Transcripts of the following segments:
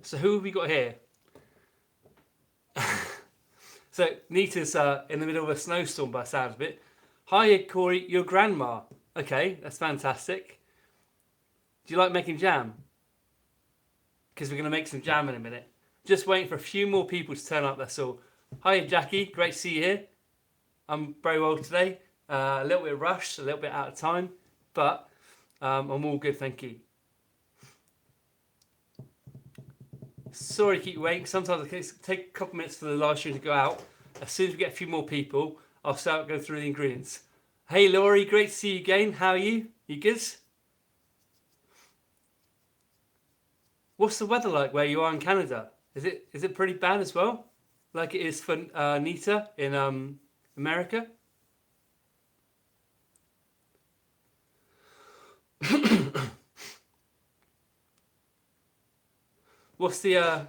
So who have we got here? So Nita's in the middle of a snowstorm by the sound of it. Hiya, Cory, your grandma. Okay, that's fantastic. Do you like making jam? Because we're going to make some jam in a minute. Just waiting for a few more people to turn up, that's all. Hiya, Jackie, great to see you here. I'm very well today. A little bit rushed, a little bit out of time, but I'm all good, thank you. Sorry to keep you waiting. Sometimes it can take a couple of minutes for the live stream to go out. As soon as we get a few more people, I'll start going through the ingredients. Hey Laurie, great to see you again. How are you? You good? What's the weather like where you are in Canada? Is it pretty bad as well, like it is for Nita in America? What's the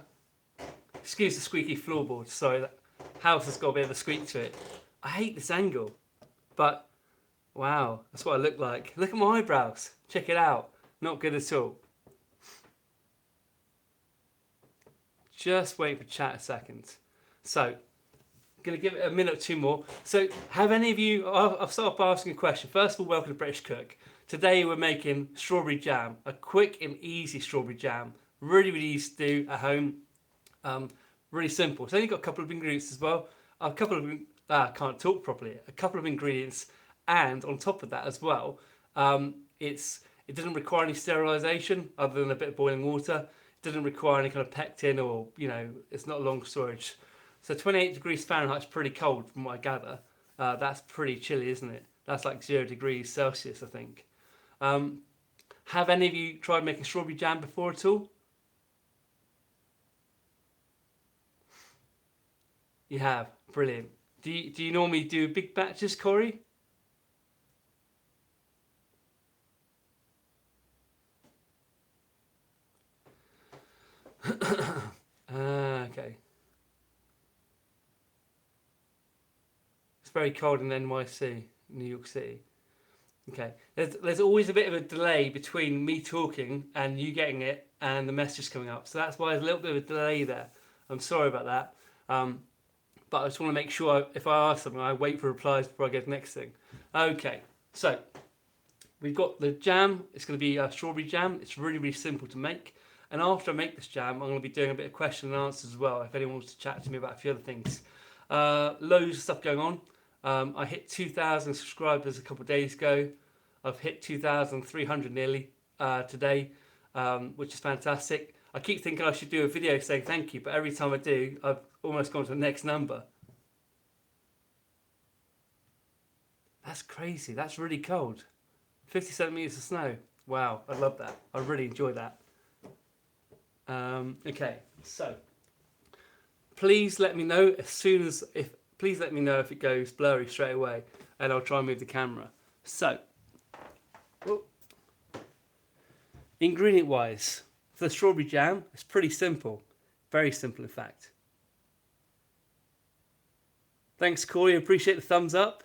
excuse the squeaky floorboard? Sorry, that house has got a bit of a squeak to it. I hate this angle, but wow, that's what I look like. Look at my eyebrows. Check it out. Not good at all. Just wait for chat a second. So, going to give it a minute or two more. So, have any of you, I'll start by asking a question. First of all, welcome to British Cook. Today we're making strawberry jam, a quick and easy strawberry jam. Really, really easy to do at home. Really simple. It's only got a couple of ingredients as well. A couple of, I can't talk properly. A couple of ingredients. And on top of that as well, it doesn't require any sterilisation other than a bit of boiling water. It doesn't require any kind of pectin or, it's not long storage. So 28 degrees Fahrenheit is pretty cold from what I gather. That's pretty chilly, isn't it? That's like 0 degrees Celsius, I think. Have any of you tried making strawberry jam before at all? You have. Brilliant. Do you normally do big batches, Cory? Okay. It's very cold in NYC, New York City. Okay. There's always a bit of a delay between me talking and you getting it and the message coming up. So that's why there's a little bit of a delay there. I'm sorry about that. But I just want to make sure if I ask something, I wait for replies before I get the next thing. Okay. So we've got the jam. It's going to be a strawberry jam. It's really, really simple to make. And after I make this jam, I'm going to be doing a bit of question and answers as well, if anyone wants to chat to me about a few other things. Loads of stuff going on. I hit 2,000 subscribers a couple of days ago. I've hit 2,300 nearly today, which is fantastic. I keep thinking I should do a video saying thank you, but every time I do, I've almost gone to the next number. That's crazy. That's really cold. 50 centimeters of snow. Wow, I love that. I really enjoy that. Okay, so please let me know please let me know if it goes blurry straight away, and I'll try and move the camera. So, ingredient wise, for the strawberry jam, it's pretty simple. Very simple, in fact. Thanks, Cory. Appreciate the thumbs up.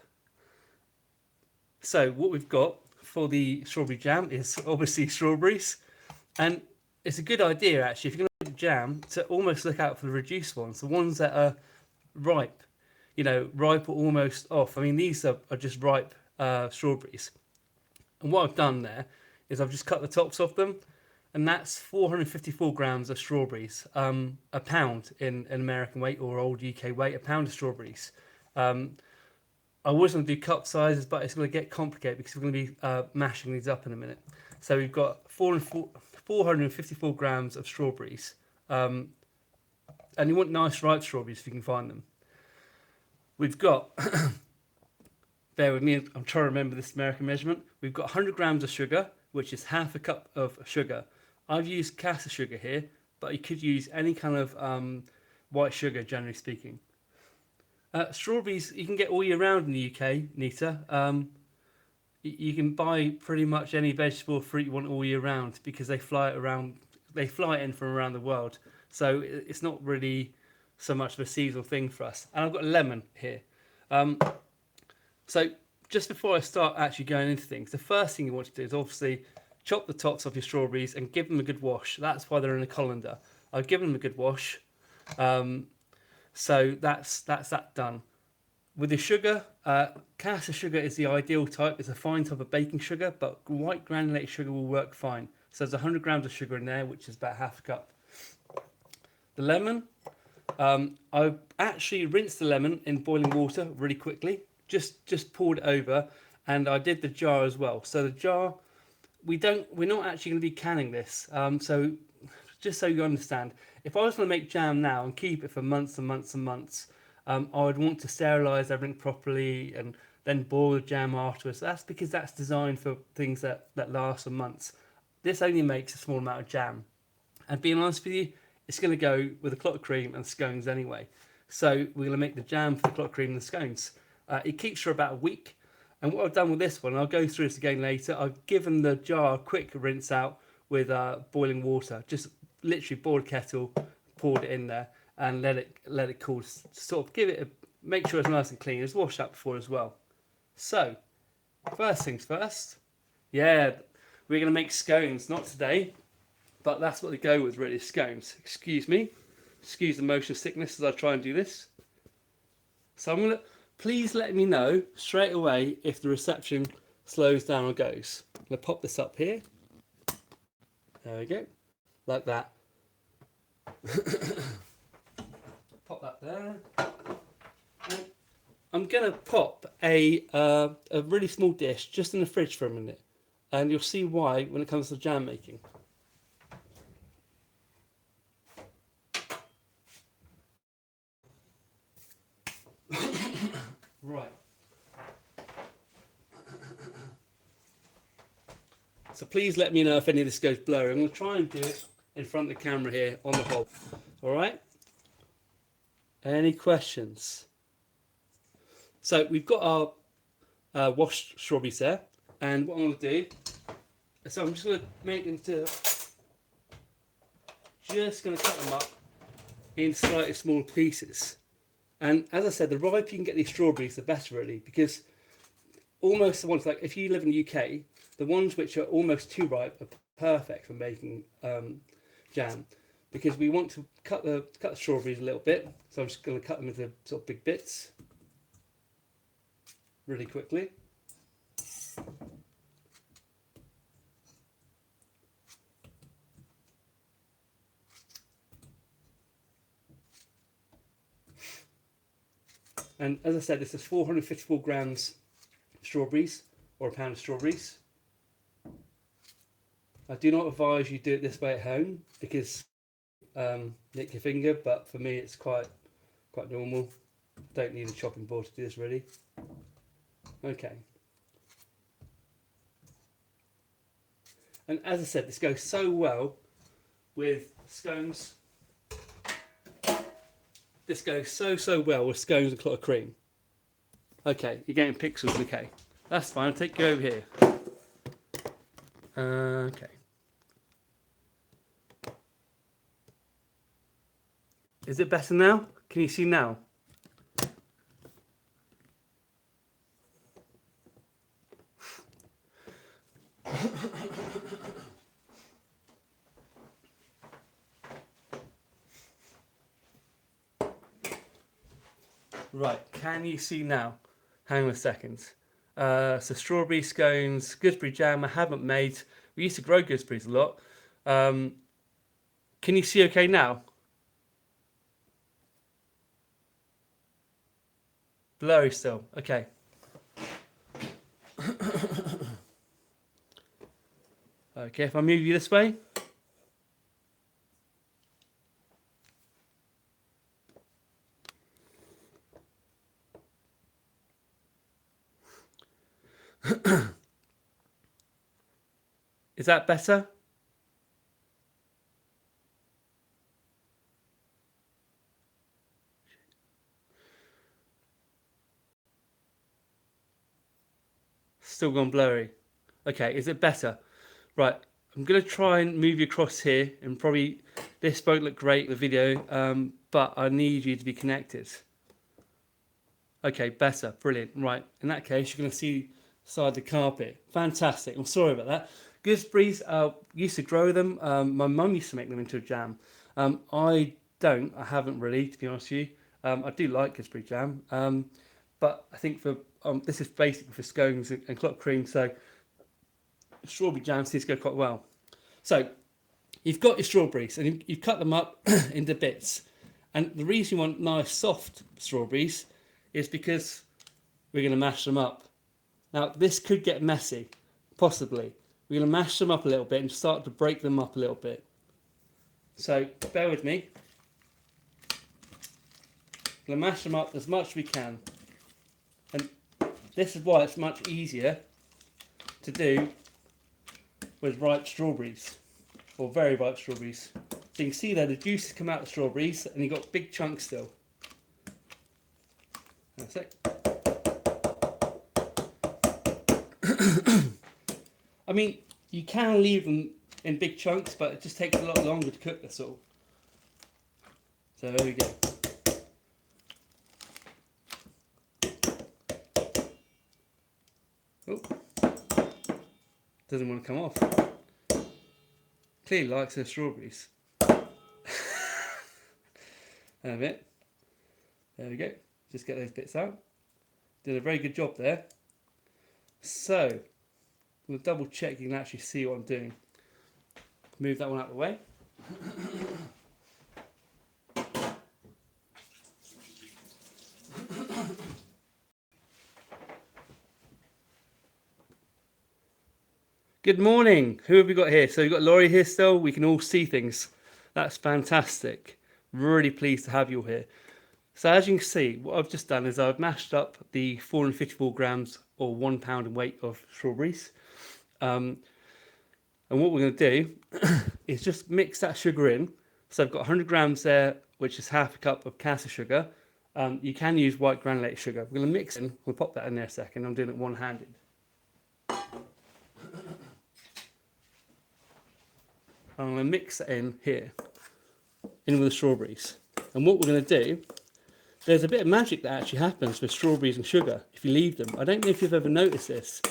So, what we've got for the strawberry jam is obviously strawberries. And it's a good idea, actually, if you're going to make jam, to almost look out for the reduced ones, the ones that are ripe. Ripe or almost off. I mean, these are just ripe strawberries. And what I've done there is I've just cut the tops off them, and that's 454 grams of strawberries, a pound in American weight or old UK weight, a pound of strawberries. I was going to do cup sizes, but it's going to get complicated because we're going to be mashing these up in a minute. So we've got 454 grams of strawberries, and you want nice ripe strawberries if you can find them. We've got, bear with me, I'm trying to remember this American measurement. We've got 100 grams of sugar, which is half a cup of sugar. I've used caster sugar here, but you could use any kind of white sugar, generally speaking. Strawberries, you can get all year round in the UK, Nita. You can buy pretty much any vegetable or fruit you want all year round because they fly in from around the world. So it's not really so much of a seasonal thing for us. And I've got a lemon here. So just before I start actually going into things, the first thing you want to do is obviously chop the tops off your strawberries and give them a good wash. That's why they're in a colander. I've given them a good wash. So that's that done. With the sugar, caster sugar is the ideal type. It's a fine type of baking sugar, but white granulated sugar will work fine. So there's 100 grams of sugar in there, which is about half a cup. The lemon, I actually rinsed the lemon in boiling water really quickly. Just poured it over, and I did the jar as well. So the jar, we're not actually going to be canning this. So just so you understand, if I was going to make jam now and keep it for months and months and months, I would want to sterilize everything properly and then boil the jam afterwards. That's because that's designed for things that last for months. This only makes a small amount of jam. And being honest with you, it's going to go with the clotted cream and scones anyway. So we're going to make the jam for the clotted cream and the scones. It keeps for about a week. And what I've done with this one, I'll go through this again later. I've given the jar a quick rinse out with boiling water. Just literally boiled a kettle, poured it in there, and let it cool. Sort of make sure it's nice and clean. It's washed up before as well. So, first things first. Yeah, we're going to make scones. Not today, but that's what they go with, really, scones. Excuse me. Excuse the motion sickness as I try and do this. So I'm going to... Please let me know straight away if the reception slows down or goes. I'm going to pop this up here. There we go. Like that. Pop that there. I'm going to pop a really small dish just in the fridge for a minute. And you'll see why when it comes to jam making. Right. So please let me know if any of this goes blurry. I'm going to try and do it in front of the camera here on the hob. All right? Any questions? So we've got our washed strawberries there. And what I'm going to do, so I'm just going to make them just going to cut them up in slightly smaller pieces. And as I said, the riper you can get these strawberries, the better really, because almost the ones like if you live in the UK, the ones which are almost too ripe are perfect for making jam, because we want to cut the strawberries a little bit. So I'm just going to cut them into sort of big bits, really quickly. And as I said, this is 454 grams strawberries, or a pound of strawberries. I do not advise you do it this way at home because nick your finger, but for me it's quite normal. Don't need a chopping board to do this really. Okay. And as I said, this goes so well with scones. This goes so well with scones and clotted cream. Okay, you're getting pixels, okay. That's fine, I'll take you over here. Okay. Is it better now? Can you see now? Right, can you see now? Hang on a second. So strawberry scones, gooseberry jam I haven't made. We used to grow gooseberries a lot. Can you see okay now? Blurry still, okay. Okay, if I move you this way. Is that better? Still gone blurry. Okay, is it better? Right, I'm going to try and move you across here, and probably this won't look great in the video, but I need you to be connected. Okay, better, brilliant. Right, in that case, you're going to see the side of the carpet. Fantastic. I'm sorry about that. Gooseberries, used to grow them. My mum used to make them into a jam. I haven't really, to be honest with you. I do like gooseberry jam, but I think for this is basically for scones and clotted cream, so strawberry jam seems to go quite well. So you've got your strawberries and you've cut them up into bits. And the reason you want nice soft strawberries is because we're going to mash them up. Now this could get messy, possibly. We're going to mash them up a little bit and start to break them up a little bit. So bear with me. We're going to mash them up as much as we can. And this is why it's much easier to do with ripe strawberries, or very ripe strawberries. So you can see there the juices come out of the strawberries and you've got big chunks still. That's it. I mean, you can leave them in big chunks, but it just takes a lot longer to cook, that's all. So there we go. Oh, doesn't want to come off. Clearly likes her strawberries. And a bit. There we go. Just get those bits out. Did a very good job there. So, we'll double check you can actually see what I'm doing. Move that one out of the way. Good morning. Who have we got here? So we've got Laurie here still. We can all see things. That's fantastic. Really pleased to have you all here. So as you can see, what I've just done is I've mashed up the 454 grams or 1 pound in weight of strawberries. And what we're going to do is just mix that sugar in. So I've got 100 grams there, which is half a cup of caster sugar. You can use white granulated sugar. We're going to mix in. We'll pop that in there a second. I'm doing it one-handed. I'm going to mix it in here, in with the strawberries. And what we're going to do, there's a bit of magic that actually happens with strawberries and sugar if you leave them. I don't know if you've ever noticed this.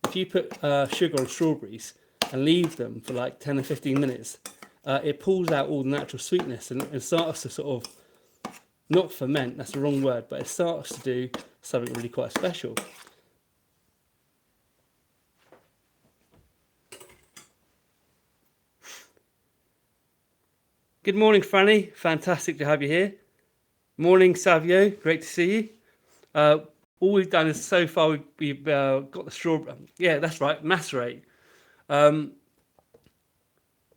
If you put sugar on strawberries and leave them for like 10 or 15 minutes, it pulls out all the natural sweetness and starts to sort of, not ferment, that's the wrong word, but it starts to do something really quite special. Good morning, Franny. Fantastic to have you here. Morning, Savio. Great to see you. All we've done is so far we've got the strawberry. Yeah, that's right, macerate.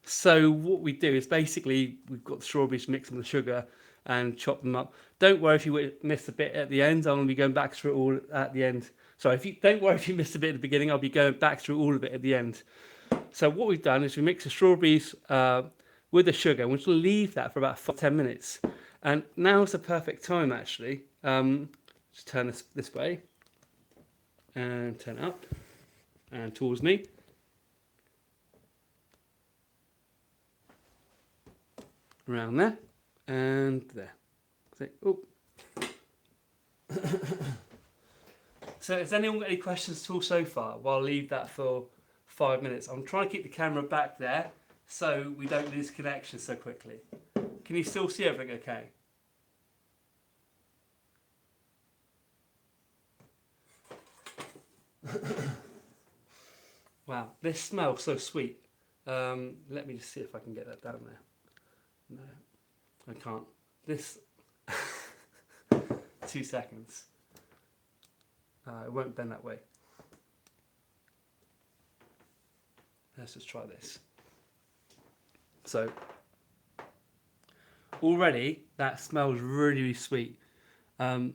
So what we do is basically we've got the strawberries mixed with the sugar and chop them up. Don't worry if you miss a bit at the end. I'm going to be going back through it all at the end. Sorry, don't worry if you missed a bit at the beginning. I'll be going back through all of it at the end. So what we've done is we mix the strawberries with the sugar, and we'll just leave that for about 10 minutes. And now is the perfect time, actually. Just turn this way and turn it up and towards me. Around there and there. So has anyone got any questions at all so far? Well, I'll leave that for 5 minutes. I'm trying to keep the camera back there so we don't lose connection so quickly. Can you still see everything okay? Wow, this smells so sweet. Let me just see if I can get that down there. No, I can't. This 2 seconds. It won't bend that way. Let's just try this. So already that smells really, really sweet. It's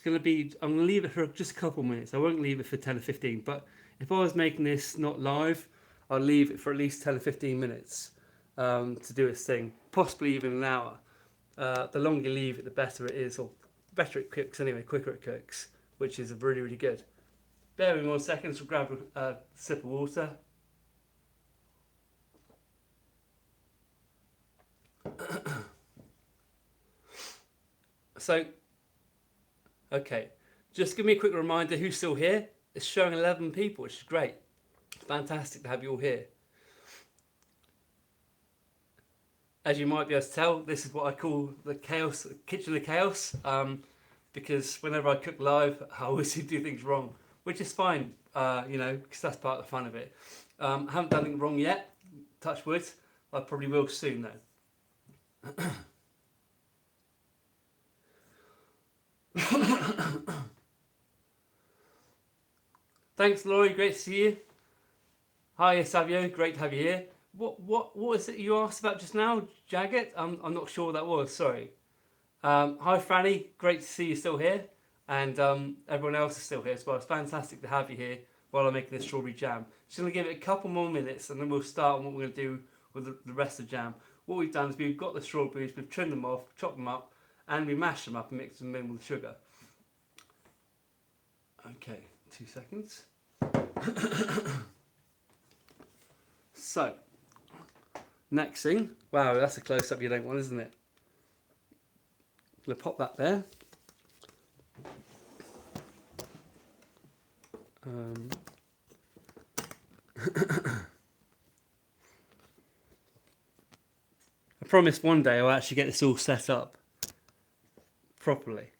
going to be, I'm going to leave it for just a couple of minutes. I won't leave it for 10 or 15, but if I was making this not live, I'll leave it for at least 10 or 15 minutes to do its thing, possibly even an hour. The longer you leave it, the better it is, or better it cooks anyway, quicker it cooks, which is really, really good. Bear with me 1 second, so grab a sip of water. So, okay, just give me a quick reminder who's still here. It's showing 11 people, which is great. Fantastic to have you all here. as you might be able to tell, this is what I call the chaos, kitchen of chaos, because whenever I cook live, I always do things wrong, which is fine, you know, because that's part of the fun of it. I haven't done anything wrong yet, touch wood. I probably will soon though. Thanks, Laurie. Great to see you. Hi, Savio. Great to have you here. What was it you asked about just now, Jagged? I'm not sure what that was. Sorry. Hi, Franny. Great to see you still here, and everyone else is still here as well. It's fantastic to have you here while I'm making this strawberry jam. Just gonna give it a couple more minutes, and then we'll start on what we're gonna do with the rest of the jam. What we've done is we've got the strawberries, we've trimmed them off, chopped them up, and we mashed them up and mixed them in with sugar. Okay, 2 seconds. So, next thing, wow, that's a close-up you don't want, isn't it? I'm going to pop that there. I promise one day I'll actually get this all set up properly.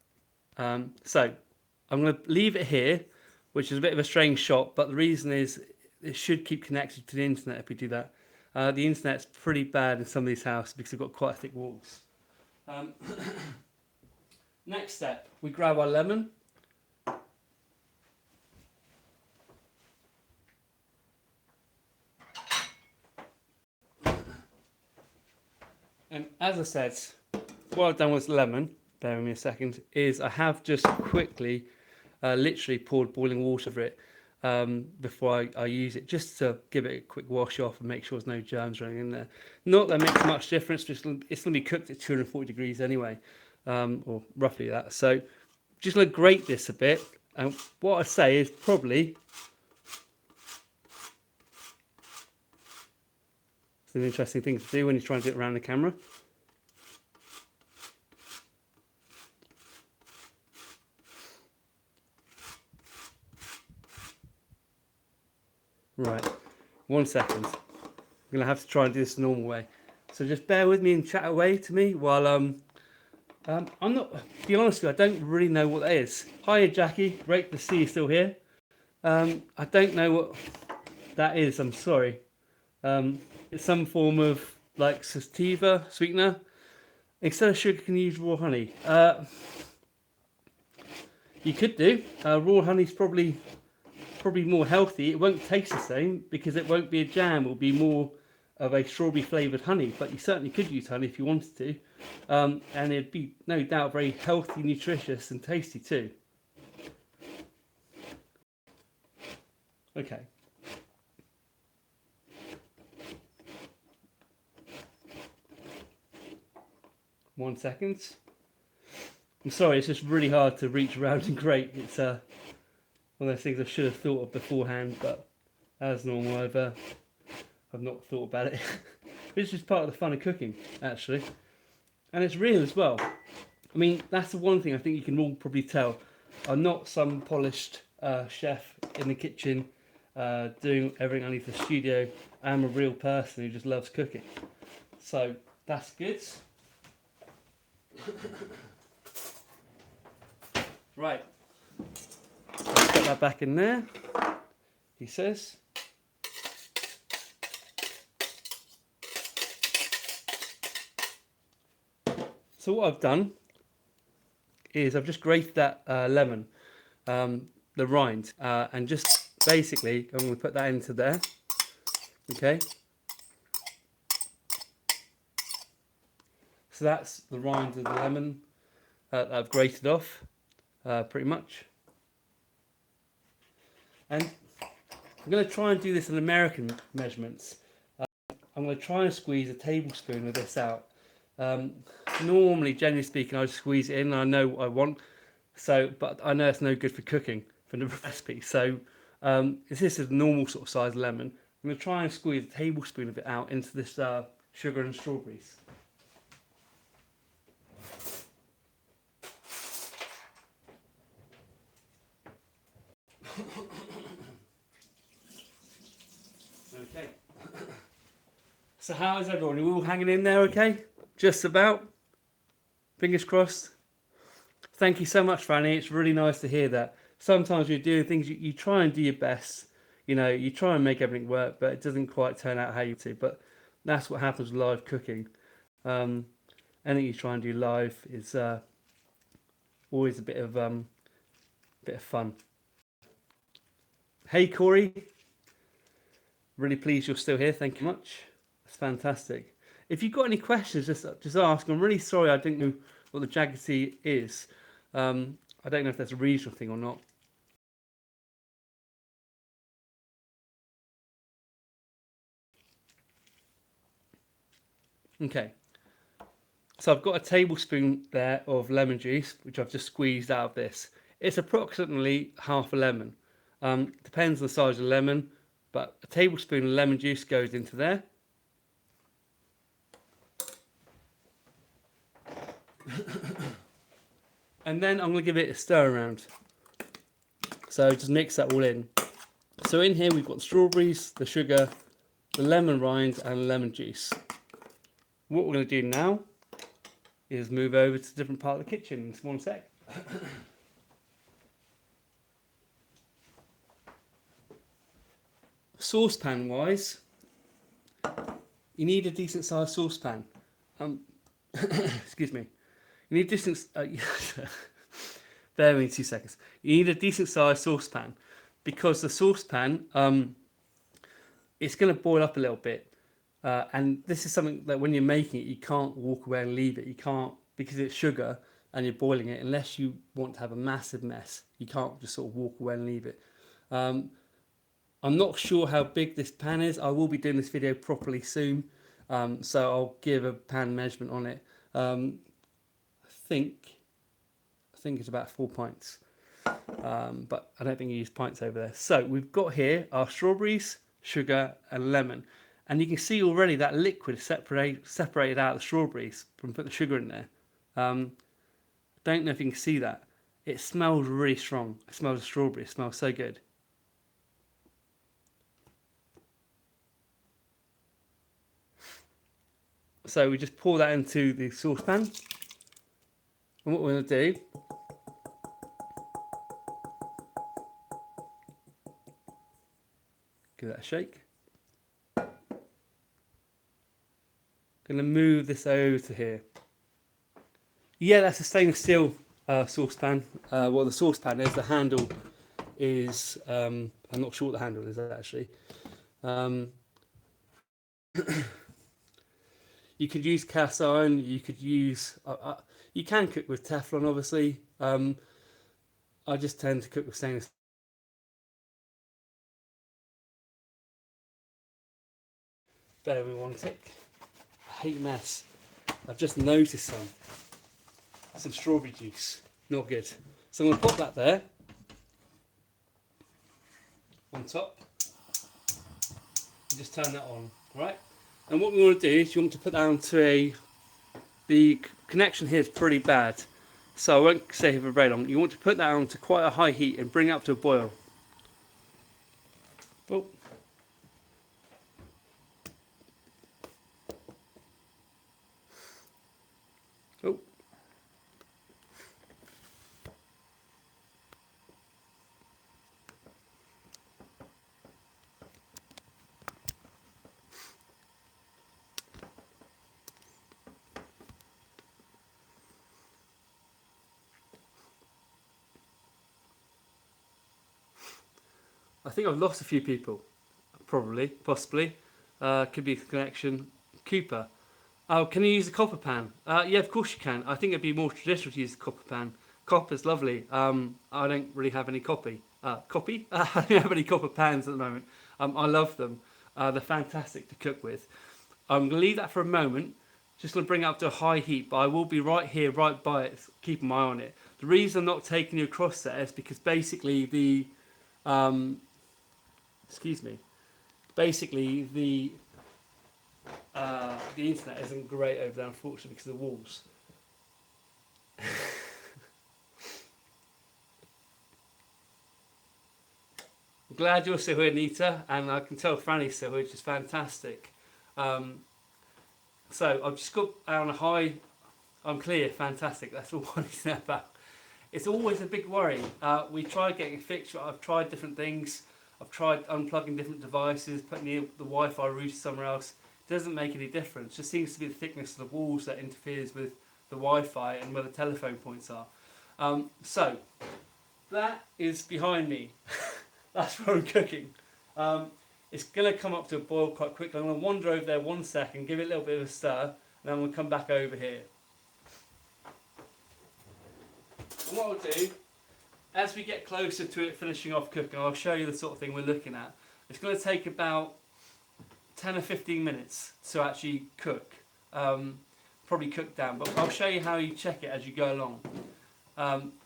So, I'm going to leave it here, which is a bit of a strange shot, but the reason is it should keep connected to the internet if we do that. The internet's pretty bad in some of these houses because they've got quite thick walls. Next step, we grab our lemon. And as I said, what I've done with lemon, bear with me a second, is I have just quickly, literally poured boiling water over it before I use it, just to give it a quick wash off and make sure there's no germs or anything in there. Not that it makes much difference, it's going to be cooked at 240 degrees anyway, or roughly that. So just going to grate this a bit, and what I say is probably, it's an interesting thing to do when you're trying to do it around the camera. Right, 1 second. I'm going to have to try and do this the normal way. So just bear with me and chat away to me while I'm not, to be honest with you, I don't really know what that is. Hiya Jackie, great to see you still here. I don't know what that is, I'm sorry. It's some form of like sativa sweetener. Instead of sugar, can you use raw honey? You could do. Raw honey's probably more healthy. It won't taste the same because it won't be a jam. It'll be more of a strawberry flavoured honey, but you certainly could use honey if you wanted to. And it'd be no doubt very healthy, nutritious and tasty too. Okay. One second. I'm sorry, it's just really hard to reach around and grate. It's one of those things I should have thought of beforehand, but as normal, I've not thought about it. It's just part of the fun of cooking, actually, and it's real as well. I mean, that's the one thing I think you can all probably tell. I'm not some polished chef in the kitchen doing everything underneath the studio. I'm a real person who just loves cooking, so that's good. Right, let's get that back in there, he says. So what I've done is I've just grated that lemon, the rind, and just basically I'm going to put that into there, okay? So that's the rind of the lemon that I've grated off, pretty much. And I'm going to try and do this in American measurements. I'm going to try and squeeze a tablespoon of this out. Normally, generally speaking, I squeeze it in and I know what I want. So, but I know it's no good for cooking for the recipe. So, this is a normal sort of size lemon. I'm going to try and squeeze a tablespoon of it out into this sugar and strawberries. Okay. So how is everyone? Are you all hanging in there okay? Just about? Fingers crossed? Thank you so much, Franny. It's really nice to hear that. Sometimes you're doing things, you try and do your best. You know, you try and make everything work, but it doesn't quite turn out how you want to. But that's what happens with live cooking. Um, Anything you try and do live is always a bit of fun. Hey, Cory. Really pleased you're still here. Thank you much. That's fantastic. If you've got any questions, just ask. I'm really sorry I didn't know what the Jaggedy is. I don't know if that's a regional thing or not. Okay. So I've got a tablespoon there of lemon juice, which I've just squeezed out of this. It's approximately half a lemon. Depends on the size of the lemon, but a tablespoon of lemon juice goes into there. And then I'm going to give it a stir around. So just mix that all in. So in here we've got the strawberries, the sugar, the lemon rind and lemon juice. What we're going to do now is move over to a different part of the kitchen in 1 sec. Saucepan wise, you need a decent sized saucepan. Excuse me. You need decent. Bear with me 2 seconds. You need a decent sized saucepan because the saucepan, it's going to boil up a little bit. And this is something that when you're making it, you can't walk away and leave it. You can't, because it's sugar and you're boiling it, unless you want to have a massive mess. You can't just sort of walk away and leave it. I'm not sure how big this pan is. I will be doing this video properly soon. So I'll give a pan measurement on it. I think it's about 4 pints. But I don't think you use pints over there. So we've got here our strawberries, sugar and lemon. And you can see already that liquid separated out the strawberries from putting the sugar in there. Don't know if you can see that. It smells really strong. It smells of strawberry. It smells so good. So we just pour that into the saucepan. And what we're going to do, give that a shake. Going to move this over to here. Yeah, that's a stainless steel saucepan. Well, the saucepan is, the handle is, I'm not sure what the handle is actually. You could use cast iron, you could use, you can cook with Teflon obviously. I just tend to cook with stainless. Bear with me 1 tick. I hate mess. I've just noticed some strawberry juice. Not good. So I'm going to put that there on top. And just turn that on, right? And what we want to do is you want to put that onto the connection here is pretty bad. So I won't stay here for very long. You want to put that on to quite a high heat and bring it up to a boil. Oh. Oh. I think I've lost a few people. Probably, possibly. Could be a connection. Cooper. Oh, can you use a copper pan? Yeah, of course you can. I think it'd be more traditional to use a copper pan. Copper's lovely. I don't really have any copy. Copy? I don't have any copper pans at the moment. I love them. They're fantastic to cook with. I'm going to leave that for a moment. Just going to bring it up to a high heat, but I will be right here, right by it, keep my eye on it. The reason I'm not taking you across there is because basically the, excuse me, basically the internet isn't great over there, unfortunately, because of the walls. I'm glad you're still here, Nita, and I can tell Franny's still here, which is fantastic. So I've just got on a high. I'm clear. Fantastic. That's all I need to know about. It's always a big worry. We tried getting it fixed. I've tried different things. I've tried unplugging different devices, putting the Wi-Fi router somewhere else. It doesn't make any difference. It just seems to be the thickness of the walls that interferes with the Wi-Fi and where the telephone points are. So that is behind me. That's where I'm cooking. It's going to come up to a boil quite quickly. I'm going to wander over there 1 second, give it a little bit of a stir, and then I'm going to come back over here. And what I'll do, as we get closer to it finishing off cooking, I'll show you the sort of thing we're looking at. It's going to take about 10 or 15 minutes to actually cook. Probably cook down, but I'll show you how you check it as you go along.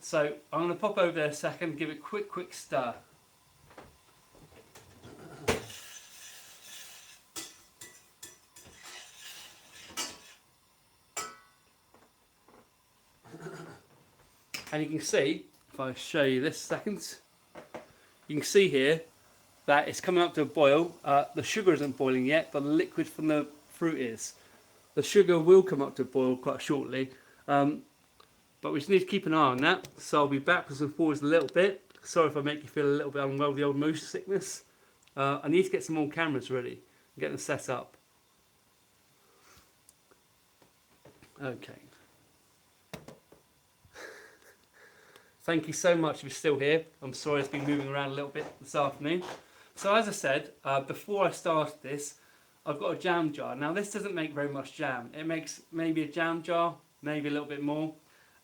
So I'm going to pop over there a second, give it a quick stir. And you can see, if I show you this second, you can see here that it's coming up to a boil. The sugar isn't boiling yet, but the liquid from the fruit is. The sugar will come up to a boil quite shortly, but we just need to keep an eye on that. So I'll be backwards and forwards a little bit. Sorry if I make you feel a little bit unwell with the old motion sickness. I need to get some more cameras ready and get them set up. Okay. Thank you so much if you're still here. I'm sorry it's been moving around a little bit this afternoon. So as I said, before I started this, I've got a jam jar. Now this doesn't make very much jam. It makes maybe a jam jar, maybe a little bit more.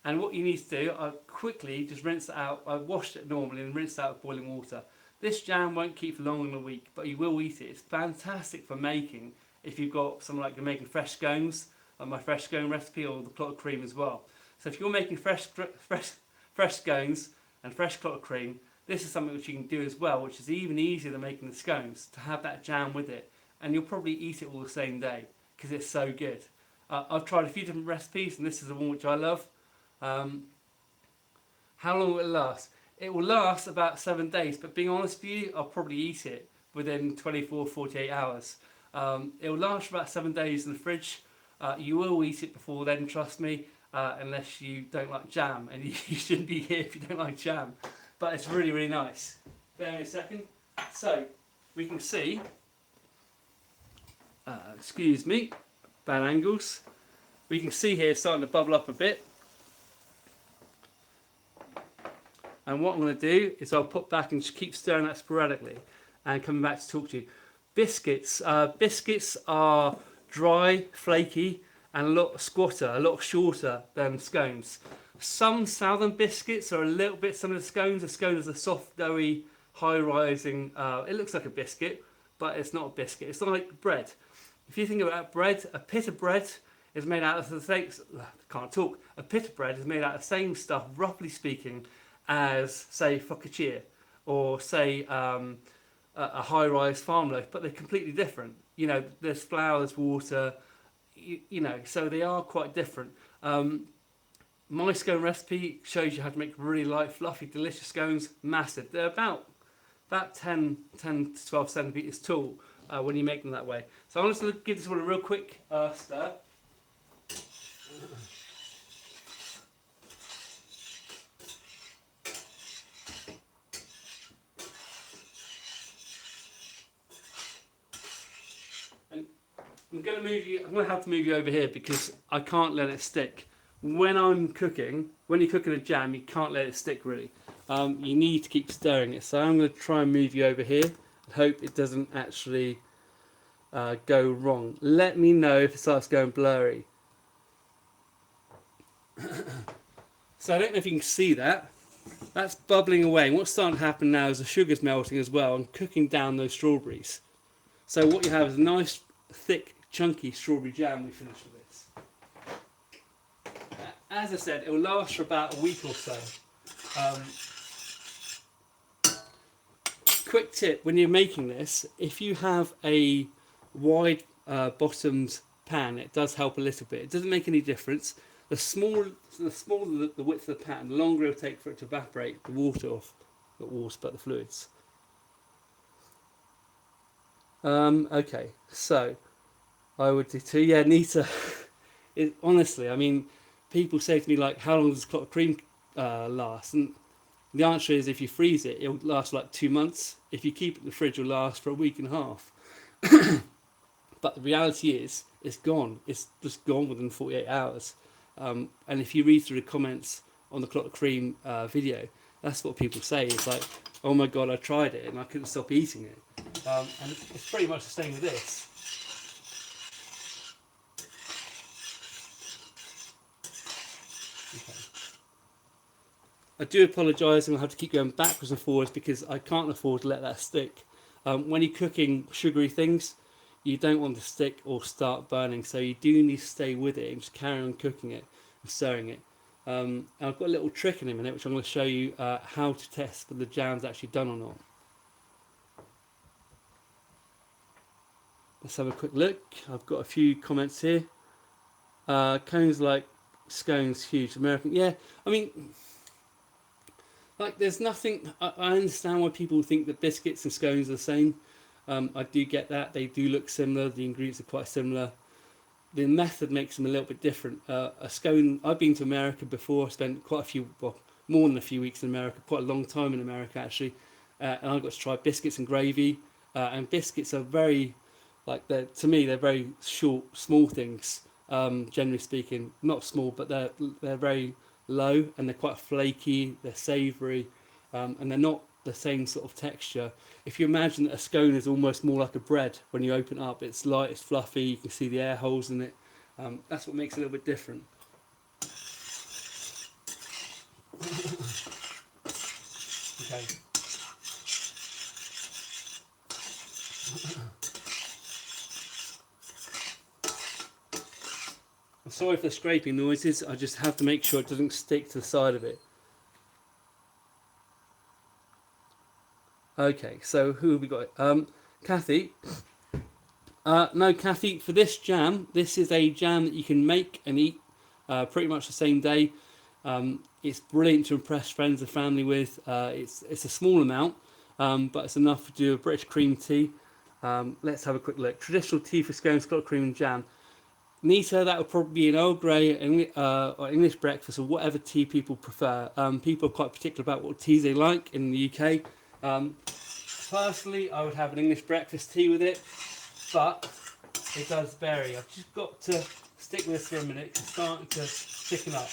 And what you need to do, I quickly just rinse it out. I washed it normally and rinsed it out with boiling water. This jam won't keep for longer than a week, but you will eat it. It's fantastic for making if you've got something like you're making fresh scones, like my fresh scone recipe, or the clotted cream as well. So if you're making fresh scones and fresh clotted cream, this is something which you can do as well, which is even easier than making the scones, to have that jam with it. And you'll probably eat it all the same day because it's so good. I've tried a few different recipes and this is the one which I love. How long will it last? It will last about 7 days, but being honest with you, I'll probably eat it within 24, 48 hours. It will last for about 7 days in the fridge. You will eat it before then, trust me. Unless you don't like jam, and you shouldn't be here if you don't like jam, but it's really, really nice. Bear me a second. So we can see, excuse me, bad angles. We can see here it's starting to bubble up a bit, and what I'm going to do is I'll put back and just keep stirring that sporadically and coming back to talk to you. Biscuits are dry, flaky, and a lot squatter, a lot shorter than scones. Some southern biscuits are a little bit similar to scones. The scone is a soft, doughy, high-rising. It looks like a biscuit, but it's not a biscuit. It's like bread. If you think about bread, a pita of bread is made out of the same. Can't talk. A pita of bread is made out of the same stuff, roughly speaking, as say focaccia or say a high-rise farm loaf, but they're completely different. You know, there's flour, there's water. You know, so they are quite different. My scone recipe shows you how to make really light, fluffy, delicious scones. Massive. They're about 10 to 12 centimetres tall when you make them that way. So I'm just going to give this one a real quick stir. I'm going to have to move you over here because I can't let it stick. When I'm cooking, when you're cooking a jam, you can't let it stick really. You need to keep stirring it. So I'm going to try and move you over here and hope it doesn't actually go wrong. Let me know if it starts going blurry. So I don't know if you can see that. That's bubbling away. And what's starting to happen now is the sugar's melting as well and cooking down those strawberries. So what you have is a nice, thick, chunky strawberry jam we finished with this. As I said, it will last for about a week or so. Quick tip, when you're making this, if you have a wide bottomed pan, it does help a little bit. It doesn't make any difference. The smaller the width of the pan, the longer it will take for it to evaporate the water off, not water but the fluids. Okay, so I would do too. Yeah, Nita. Honestly, I mean, people say to me like, "How long does clotted cream last?" And the answer is, if you freeze it, it'll last like 2 months. If you keep it in the fridge, it'll last for a week and a half. But the reality is, it's gone. It's just gone within 48 hours. And if you read through the comments on the clotted cream video, that's what people say. It's like, "Oh my god, I tried it and I couldn't stop eating it." And it's pretty much the same with this. Okay. I do apologise, and I'll have to keep going backwards and forwards because I can't afford to let that stick. When you're cooking sugary things, you don't want to stick or start burning, so you do need to stay with it and just carry on cooking it and stirring it. I've got a little trick in a minute which I'm going to show you how to test whether the jam's actually done or not. Let's have a quick look. I've got a few comments here. Cones like scones, huge. American, yeah. I mean, like, there's nothing. I understand why people think that biscuits and scones are the same. I do get that. They do look similar. The ingredients are quite similar. The method makes them a little bit different. A scone, I've been to America before. I spent quite a few, well, more than a few weeks in America, quite a long time in America actually. And I got to try biscuits and gravy. And biscuits are very, like, to me, they're very short, small things. Generally speaking, not small, but they're very low and they're quite flaky. They're savoury, and they're not the same sort of texture. If you imagine that a scone is almost more like a bread, when you open it up, it's light, it's fluffy, you can see the air holes in it. That's what makes it a little bit different. Okay. I'm sorry for the scraping noises, I just have to make sure it doesn't stick to the side of it. Okay, so who have we got? Kathy. No, Kathy, for this jam, this is a jam that you can make and eat pretty much the same day. It's brilliant to impress friends and family with. It's a small amount, but it's enough to do a British cream tea. Let's have a quick look. Traditional tea for scones, clotted cream and jam. Nita, that would probably be an Earl Grey or English breakfast, or whatever tea people prefer. People are quite particular about what teas they like in the UK. Personally, I would have an English breakfast tea with it, but it does vary. I've just got to stick with this for a minute. It's starting to thicken up.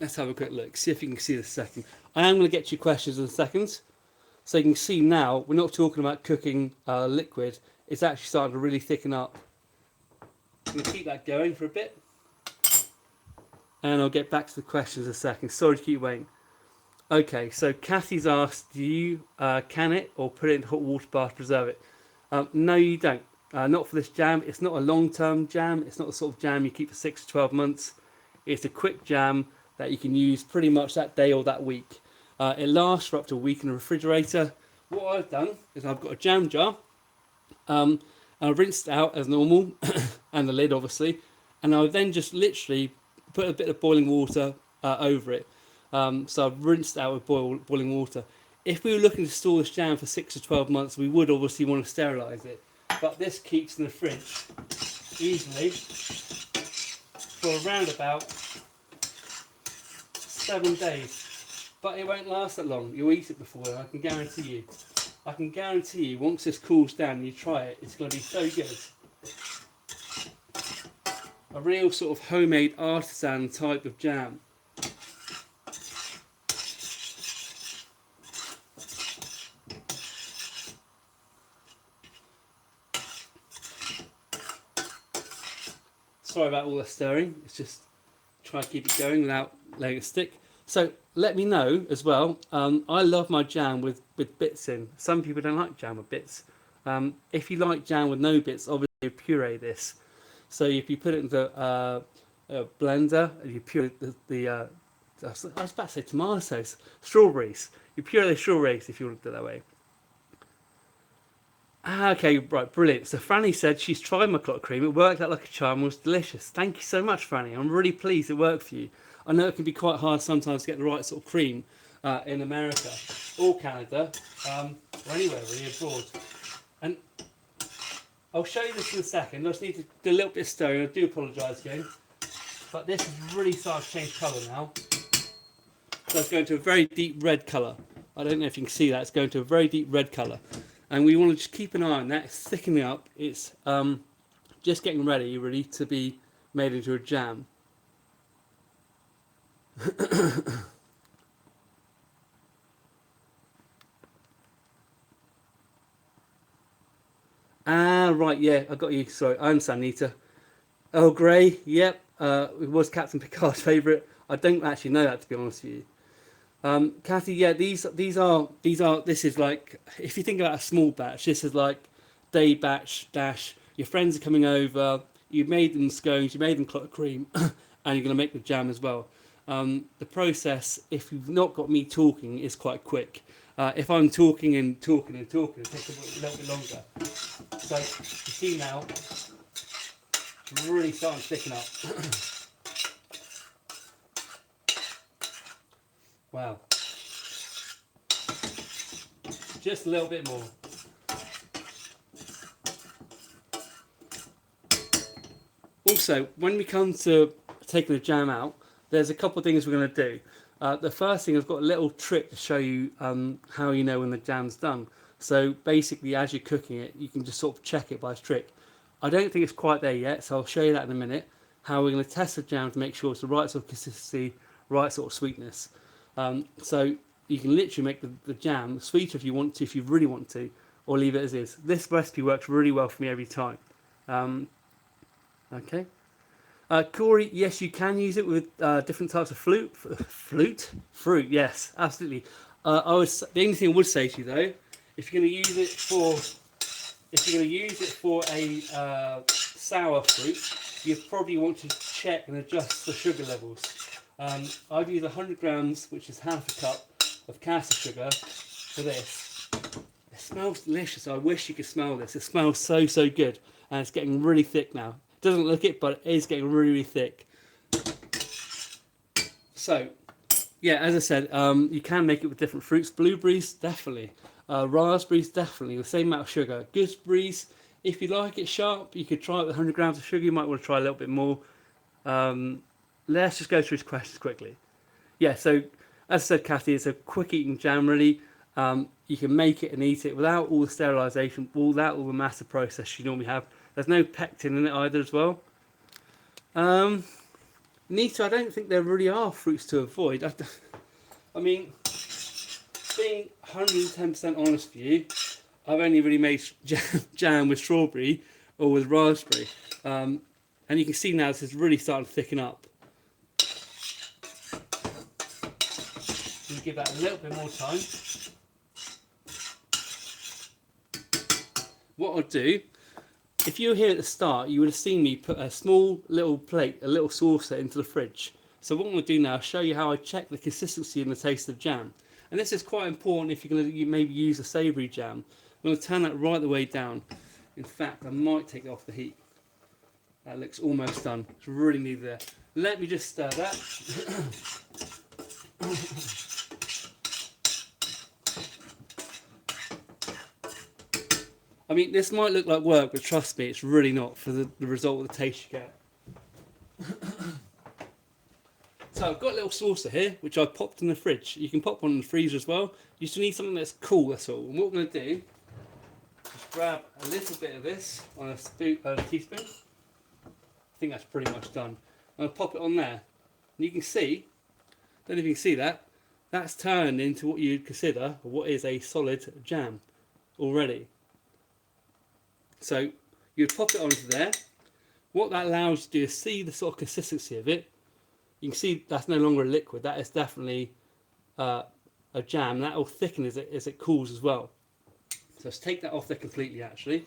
Let's have a quick look, see if you can see this second. I am going to get to your questions in a second. So you can see now, we're not talking about cooking liquid. It's actually starting to really thicken up. I'm going to keep that going for a bit. And I'll get back to the questions in a second. Sorry to keep waiting. Okay, so Kathy's asked, do you can it or put it in hot water bath to preserve it? No, you don't. Not for this jam. It's not a long-term jam. It's not the sort of jam you keep for 6 to 12 months. It's a quick jam that you can use pretty much that day or that week. It lasts for up to a week in the refrigerator. What I've done is I've got a jam jar. And I've rinsed it out as normal, and the lid obviously. And I'll then just literally put a bit of boiling water over it. So I've rinsed it out with boiling water. If we were looking to store this jam for 6 to 12 months, we would obviously want to sterilise it. But this keeps in the fridge easily for around about 7 days. But it won't last that long. You'll eat it before, I can guarantee you. I can guarantee you, once this cools down and you try it, it's going to be so good. A real sort of homemade artisan type of jam. Sorry about all the stirring, it's just try to keep it going without letting it stick. So let me know as well. I love my jam with bits in. Some people don't like jam with bits. If you like jam with no bits, obviously you puree this. So if you put it into a blender, and you puree I was about to say tomato sauce, strawberries. You puree the strawberries if you want to do it that way. Okay, right, brilliant. So Franny said she's tried my clotted cream. It worked out like a charm. It was delicious. Thank you so much, Franny. I'm really pleased it worked for you. I know it can be quite hard sometimes to get the right sort of cream in America or Canada or anywhere really abroad. And I'll show you this in a second. I just need to do a little bit of stirring. I do apologise again. But this is really starting to change colour now. So it's going to a very deep red colour. I don't know if you can see that. It's going to a very deep red colour. And we want to just keep an eye on that. It's thickening up. It's just getting ready to be made into a jam. Ah, right, yeah, I got you. Sorry, I understand, Nita. Earl Grey, yep, it was Captain Picard's favourite. I don't actually know that, to be honest with you. Kathy, yeah, this is like, if you think about a small batch, this is like day batch dash. Your friends are coming over, you've made them scones, you made them clotted cream, and you're going to make the jam as well. The process, if you've not got me talking, is quite quick. If I'm talking and talking and talking, it takes a little bit longer. So you see now, it's really starting to thicken up. Wow. Just a little bit more. Also, when we come to taking the jam out, there's a couple of things we're going to do. The first thing, I've got a little trick to show you how you know when the jam's done. So basically, as you're cooking it, you can just sort of check it by this trick. I don't think it's quite there yet, so I'll show you that in a minute. How we're going to test the jam to make sure it's the right sort of consistency, right sort of sweetness. So you can literally make the jam sweeter if you want to, if you really want to, or leave it as is. This recipe works really well for me every time. Okay. Cory, yes, you can use it with different types of fruit. Yes, absolutely. The only thing I would say to you though, if you're going to use it for a sour fruit, you probably want to check and adjust the sugar levels. I've used 100 grams, which is half a cup of caster sugar for this. It smells delicious. I wish you could smell this. It smells so good, and it's getting really thick now. It doesn't look it, but it is getting really thick. So, yeah, as I said, you can make it with different fruits. Blueberries, definitely. Raspberries, definitely. The same amount of sugar. Gooseberries, if you like it sharp, you could try it with 100 grams of sugar. You might want to try a little bit more. Let's just go through his questions quickly. Yeah, so as I said, Kathy, it's a quick eating jam, really. You can make it and eat it without all the sterilisation, without all the massive process you normally have. There's no pectin in it either as well. Nita, I don't think there really are fruits to avoid. I mean, being 110% honest with you, I've only really made jam with strawberry or with raspberry. And you can see now this is really starting to thicken up. You give that a little bit more time. What I'll do, if you were here at the start, you would have seen me put a small little plate, a little saucer into the fridge. So what I'm going to do now is show you how I check the consistency and the taste of jam. And this is quite important if you're going to maybe use a savoury jam. I'm going to turn that right the way down. In fact, I might take it off the heat. That looks almost done. It's really needed there. Let me just stir that. I mean, this might look like work, but trust me, it's really not for the result of the taste you get. So I've got a little saucer here, which I popped in the fridge. You can pop one in the freezer as well. You just need something that's cool, that's all. And what we're going to do is grab a little bit of this on a teaspoon. I think that's pretty much done. I'm going to pop it on there. And you can see, don't know if you can see that, that's turned into what you'd consider what is a solid jam already. So you'd pop it onto there. What that allows you to do is see the sort of consistency of it. You can see that's no longer a liquid. That is definitely a jam. That will thicken as it cools as well. So let's take that off there completely, actually.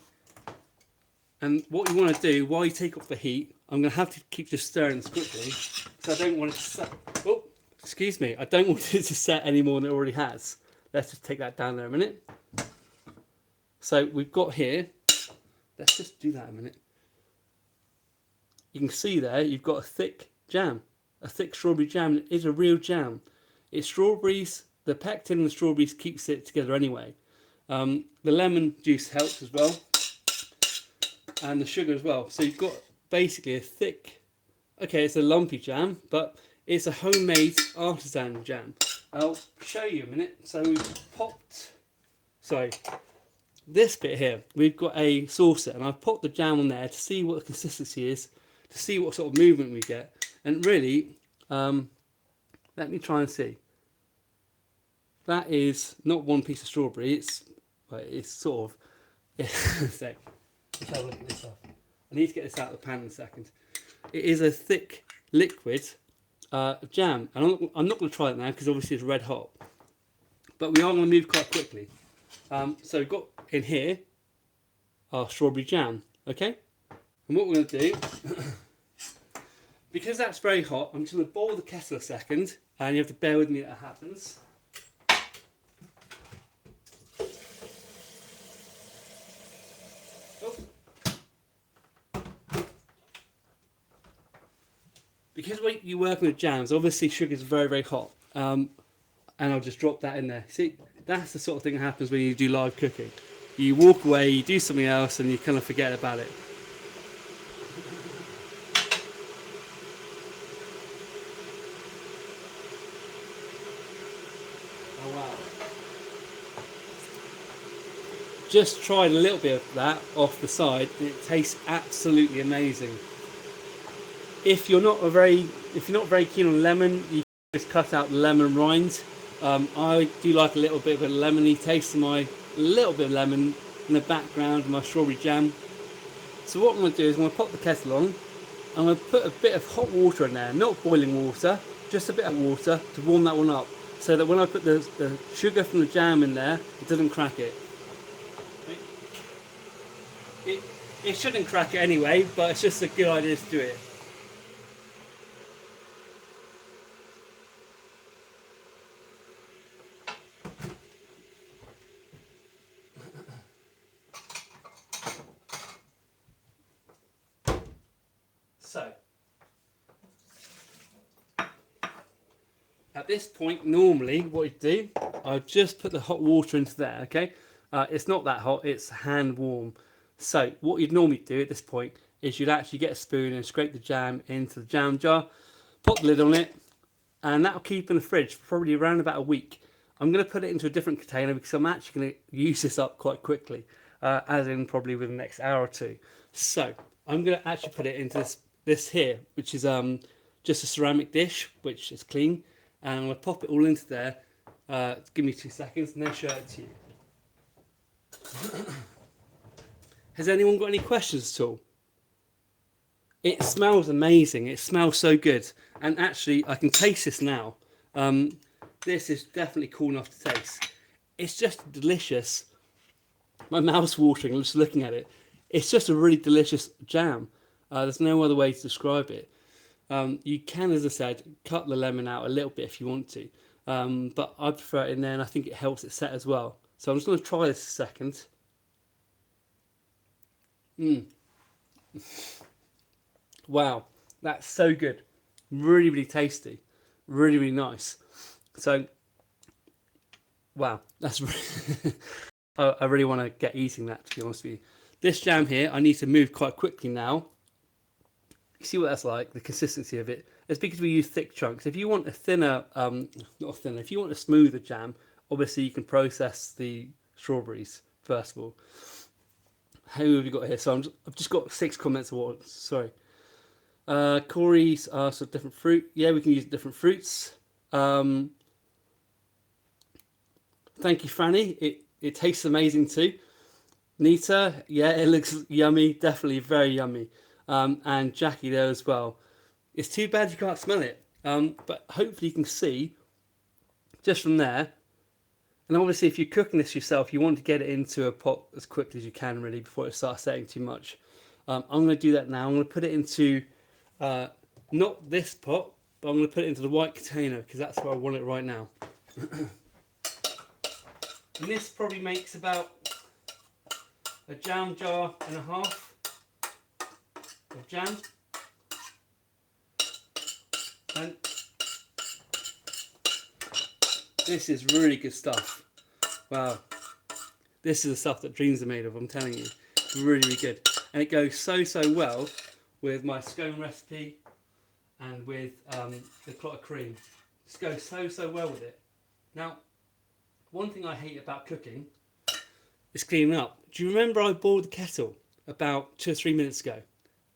And what you want to do while you take off the heat, I'm going to have to keep just stirring this quickly, so I don't want it to set. Oh, excuse me. I don't want it to set any more than it already has. Let's just take that down there a minute. So we've got here. Let's just do that a minute. You can see there you've got a thick jam, a thick strawberry jam. It is a real jam. It's strawberries. The pectin in the strawberries keeps it together anyway. The lemon juice helps as well. and the sugar as well. So you've got basically a thick, okay, it's a lumpy jam, but it's a homemade artisan jam. I'll show you a minute. So we've popped, sorry, this bit here, we've got a saucer, and I've popped the jam on there to see what the consistency is, to see what sort of movement we get. And really, let me try and see. That is not one piece of strawberry, it's sort of, let's have a look at this up. I need to get this out of the pan in a second. It is a thick liquid jam, and I'm not going to try it now because obviously it's red hot, but we are going to move quite quickly. So we've got in here our strawberry jam, okay? And what we're going to do, because that's very hot, I'm just going to boil the kettle a second, and you have to bear with me that happens. Because you're working with jams, obviously sugar is very, very hot. And I'll just drop that in there. See, that's the sort of thing that happens when you do live cooking. You walk away, you do something else, and you kind of forget about it. Oh wow. Just tried a little bit of that off the side, and it tastes absolutely amazing. If you're not very keen on lemon, you can just cut out the lemon rind. I do like a little bit of a lemony taste to my little bit of lemon in the background of my strawberry jam. So what I'm going to do is I'm going to pop the kettle on. I'm going to put a bit of hot water in there, not boiling water, just a bit of water to warm that one up, so that when I put the sugar from the jam in there, it doesn't crack it. It shouldn't crack it anyway, but it's just a good idea to do it. So, at this point, normally what you do, I just put the hot water into there, okay? It's not that hot, it's hand warm. So, what you'd normally do at this point is you'd actually get a spoon and scrape the jam into the jam jar, pop the lid on it, and that'll keep in the fridge for probably around about a week. I'm going to put it into a different container because I'm actually going to use this up quite quickly, as in probably within the next hour or two. So, I'm going to actually put it into this here, which is just a ceramic dish, which is clean, and I'm going to pop it all into there. Give me 2 seconds and then show it to you. Has anyone got any questions at all? It smells amazing. It smells so good, and actually I can taste this now. This is definitely cool enough to taste. It's just delicious. My mouth's watering just looking at it. It's just a really delicious jam. There's no other way to describe it. You can, as I said, cut the lemon out a little bit if you want to, but I prefer it in there, and I think it helps it set as well. So I'm just going to try this a second. Wow, that's so good. Really, really tasty. Really, really nice. So, wow, that's really I really want to get eating that, to be honest with you. This jam here, I need to move quite quickly now. You see what that's like, the consistency of it. It's because we use thick chunks. If you want a thinner, if you want a smoother jam, obviously you can process the strawberries first of all. Who have you got here? So I've just got 6 comments. Sorry. Cory's asked for different fruit. Yeah, we can use different fruits. Thank you, Franny. It tastes amazing too. Nita, yeah, it looks yummy. Definitely very yummy. And Jackie there as well. It's too bad you can't smell it. But hopefully you can see just from there. And obviously if you're cooking this yourself, you want to get it into a pot as quickly as you can really before it starts setting too much. I'm going to do that now. I'm going to put it into, not this pot, but I'm going to put it into the white container because that's where I want it right now. And this probably makes about a jam jar and a half of jam. And this is really good stuff. Wow. This is the stuff that dreams are made of, I'm telling you. Really, really good. and it goes so well with my scone recipe and with the clotted cream. Just goes so well with it. Now, one thing I hate about cooking is cleaning up. Do you remember I boiled the kettle about 2 or 3 minutes ago?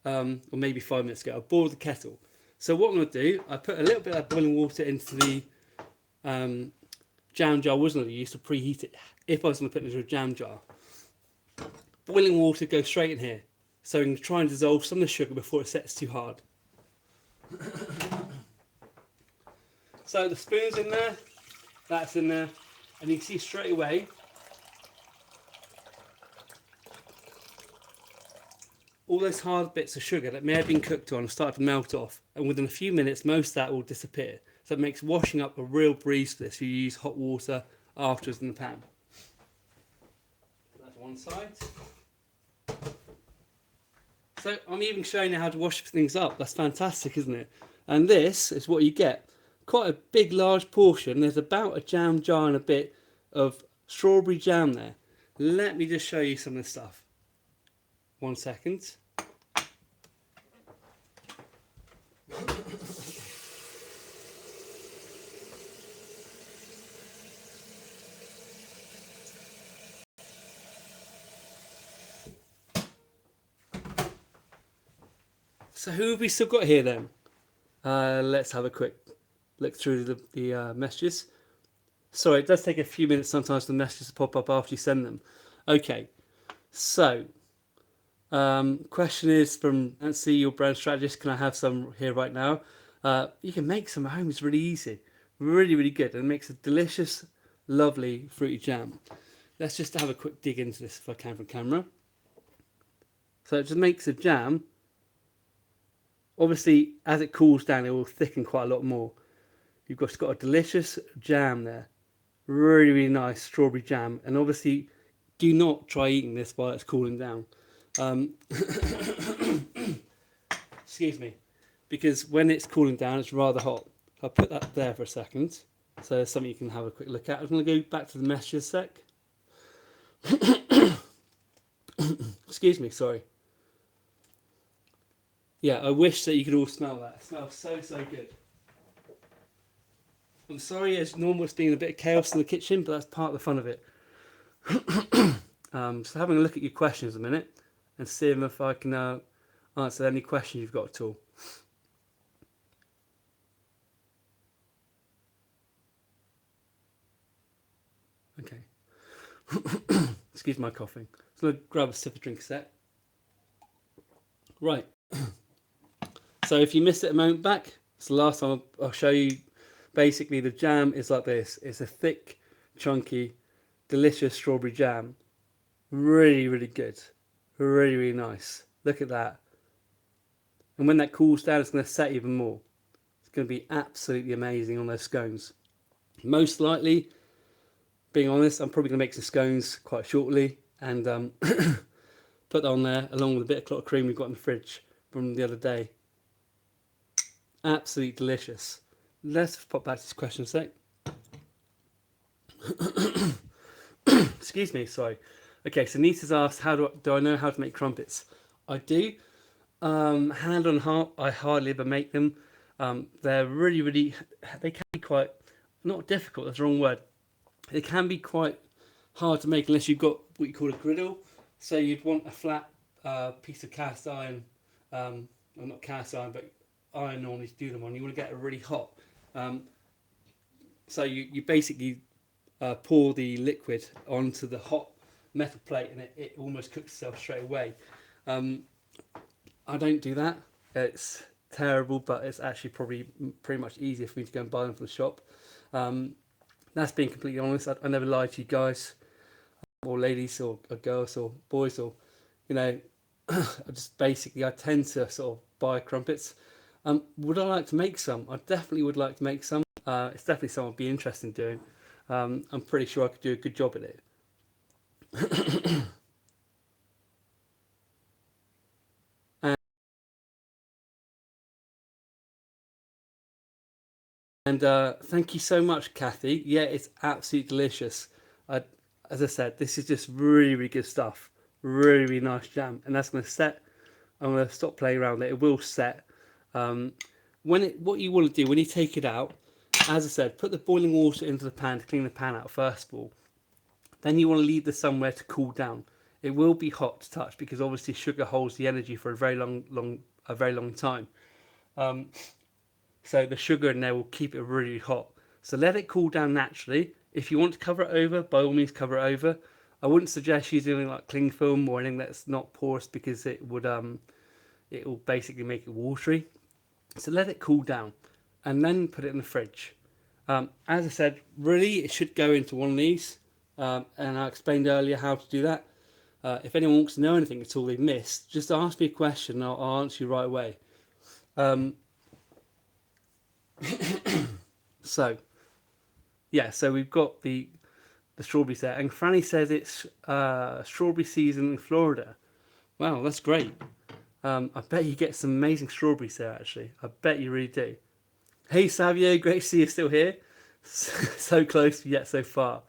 Or maybe 5 minutes ago. I boiled the kettle. So what I'm going to do, I put a little bit of boiling water into the jam jar. I wasn't going to use to preheat it if I was going to put it into a jam jar. Boiling water goes straight in here. So I'm going to try and dissolve some of the sugar before it sets too hard. So the spoon's in there, that's in there, and you can see straight away all those hard bits of sugar that may have been cooked on start to melt off, and within a few minutes most of that will disappear. So it makes washing up a real breeze for this if you use hot water afterwards in the pan. That's one side. So I'm even showing you how to wash things up. That's fantastic, isn't it? And this is what you get. Quite a big large portion. There's about a jam jar and a bit of strawberry jam there. Let me just show you some of the stuff. 1 second. So who have we still got here then? Let's have a quick look through the messages. Sorry, it does take a few minutes sometimes for the messages to pop up after you send them. Okay, so question is from Nancy, your brand strategist. Can I have some here right now? You can make some at home. It's really easy, really good, and it makes a delicious, lovely fruity jam. Let's just have a quick dig into this if I can from camera. So it just makes a jam. Obviously, as it cools down, it will thicken quite a lot more. You've got a delicious jam there. Really nice strawberry jam. And obviously, do not try eating this while it's cooling down. Excuse me. Because when it's cooling down, it's rather hot. I'll put that there for a second. So there's something you can have a quick look at. I'm going to go back to the messages sec. Excuse me, sorry. Yeah, I wish that you could all smell that. It smells so good. I'm sorry, as normal, it's been a bit of chaos in the kitchen, but that's part of the fun of it. So having a look at your questions a minute and seeing if I can answer any questions you've got at all. Okay. Excuse my coughing. So I'm going to grab a sip of drink set. Right. So if you missed it a moment back, it's the last time I'll show you. Basically, the jam is like this. It's a thick, chunky, delicious strawberry jam. Really good. Really nice. Look at that. And when that cools down, it's going to set even more. It's going to be absolutely amazing on those scones. Most likely, being honest, I'm probably going to make some scones quite shortly and put that on there along with a bit of clotted cream we've got in the fridge from the other day. Absolutely delicious. Let's pop back to this question a sec. Excuse me, sorry. Okay, so Nita's asked, how do I know how to make crumpets? I do. Hand on heart, I hardly ever make them. They're really, they can be quite, not difficult, that's the wrong word. They can be quite hard to make unless you've got what you call a griddle. So you'd want a flat piece of cast iron, well not cast iron, but iron normally to do them on. You want to get it really hot. So you basically pour the liquid onto the hot metal plate and it almost cooks itself straight away. I don't do that. It's terrible, but it's actually probably pretty much easier for me to go and buy them from the shop. That's being completely honest. I never lie to you guys, or ladies, or girls, or boys, or I tend to sort of buy crumpets. Would I like to make some? I definitely would like to make some. It's definitely something I'd be interested in doing. I'm pretty sure I could do a good job at it. And thank you so much, Kathy. Yeah, it's absolutely delicious. As I said, this is just really good stuff. really, really nice jam. And that's going to set. I'm going to stop playing around with it. It will set. Um, what you want to do when you take it out, as I said, put the boiling water into the pan to clean the pan out first of all. Then you want to leave this somewhere to cool down. It will be hot to touch because obviously sugar holds the energy for a very long time. Um, so the sugar in there will keep it really hot. So let it cool down naturally. If you want to cover it over, by all means cover it over. I wouldn't suggest using anything like cling film or anything that's not porous because it will basically make it watery. So let it cool down and then put it in the fridge. As I said, really it should go into one of these. And I explained earlier how to do that. If anyone wants to know anything at all they've missed, just ask me a question and I'll answer you right away. Um, so, yeah, so we've got the strawberries there. And Franny says it's strawberry season in Florida. Wow, that's great. I bet you get some amazing strawberries there, actually. I bet you really do. Hey, Savio, great to see you still here. So close yet so far.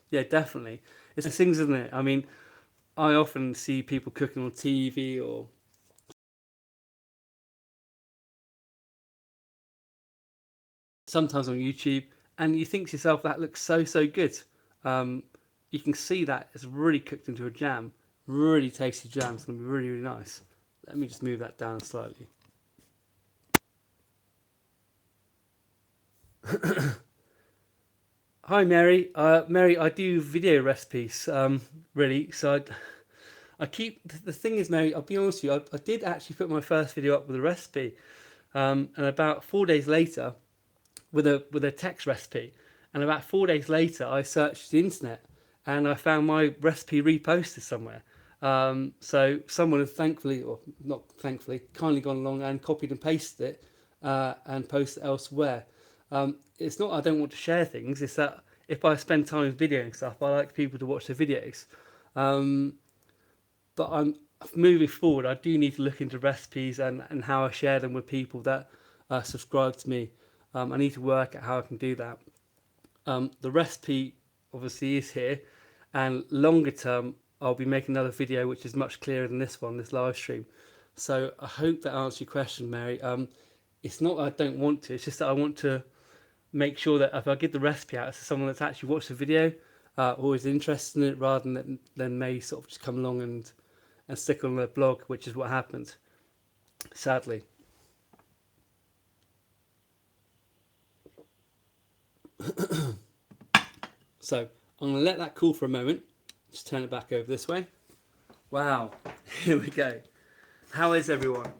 Yeah, definitely. It's the things, isn't it? I mean, I often see people cooking on TV or sometimes on YouTube, and you think to yourself, that looks so, so good. Um, you can see that it's really cooked into a jam. Really tasty jam. It's going to be really, really nice. Let me just move that down slightly. Hi, Mary. Mary, I do video recipes, really. So I keep the thing is, Mary. I'll be honest with you. I did actually put my first video up with a recipe, and about 4 days later, with a text recipe, and about 4 days later, I searched the internet and I found my recipe reposted somewhere. So someone has thankfully, or not thankfully, kindly gone along and copied and pasted it and posted it elsewhere. It's not I don't want to share things. It's that if I spend time videoing stuff, I like people to watch the videos. Um, but I'm moving forward. I do need to look into recipes and how I share them with people that subscribe to me. I need to work out how I can do that. The recipe obviously is here, and longer term, I'll be making another video which is much clearer than this one, this live stream. So I hope that answers your question, Mary. It's not that I don't want to; it's just that I want to make sure that if I give the recipe out to someone that's actually watched the video or is interested in it, rather than may sort of just come along and stick on their blog, which is what happened, sadly. So I'm going to let that cool for a moment. Just turn it back over this way. Wow, here we go. How is everyone?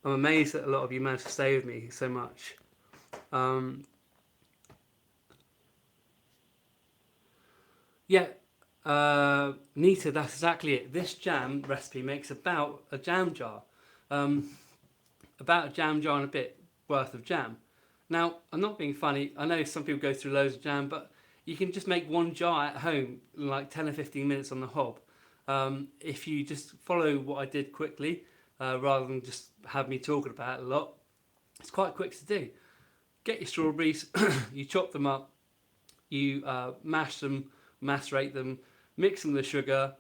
I'm amazed that a lot of you managed to stay with me so much. Um, yeah, Nita, that's exactly it. This jam recipe makes about a jam jar. Um, about a jam jar and a bit worth of jam. Now, I'm not being funny. I know some people go through loads of jam, but you can just make one jar at home in like 10 or 15 minutes on the hob. If you just follow what I did quickly, rather than just have me talking about it a lot, it's quite quick to do. Get your strawberries, you chop them up, you mash them, macerate them, mix them with the sugar,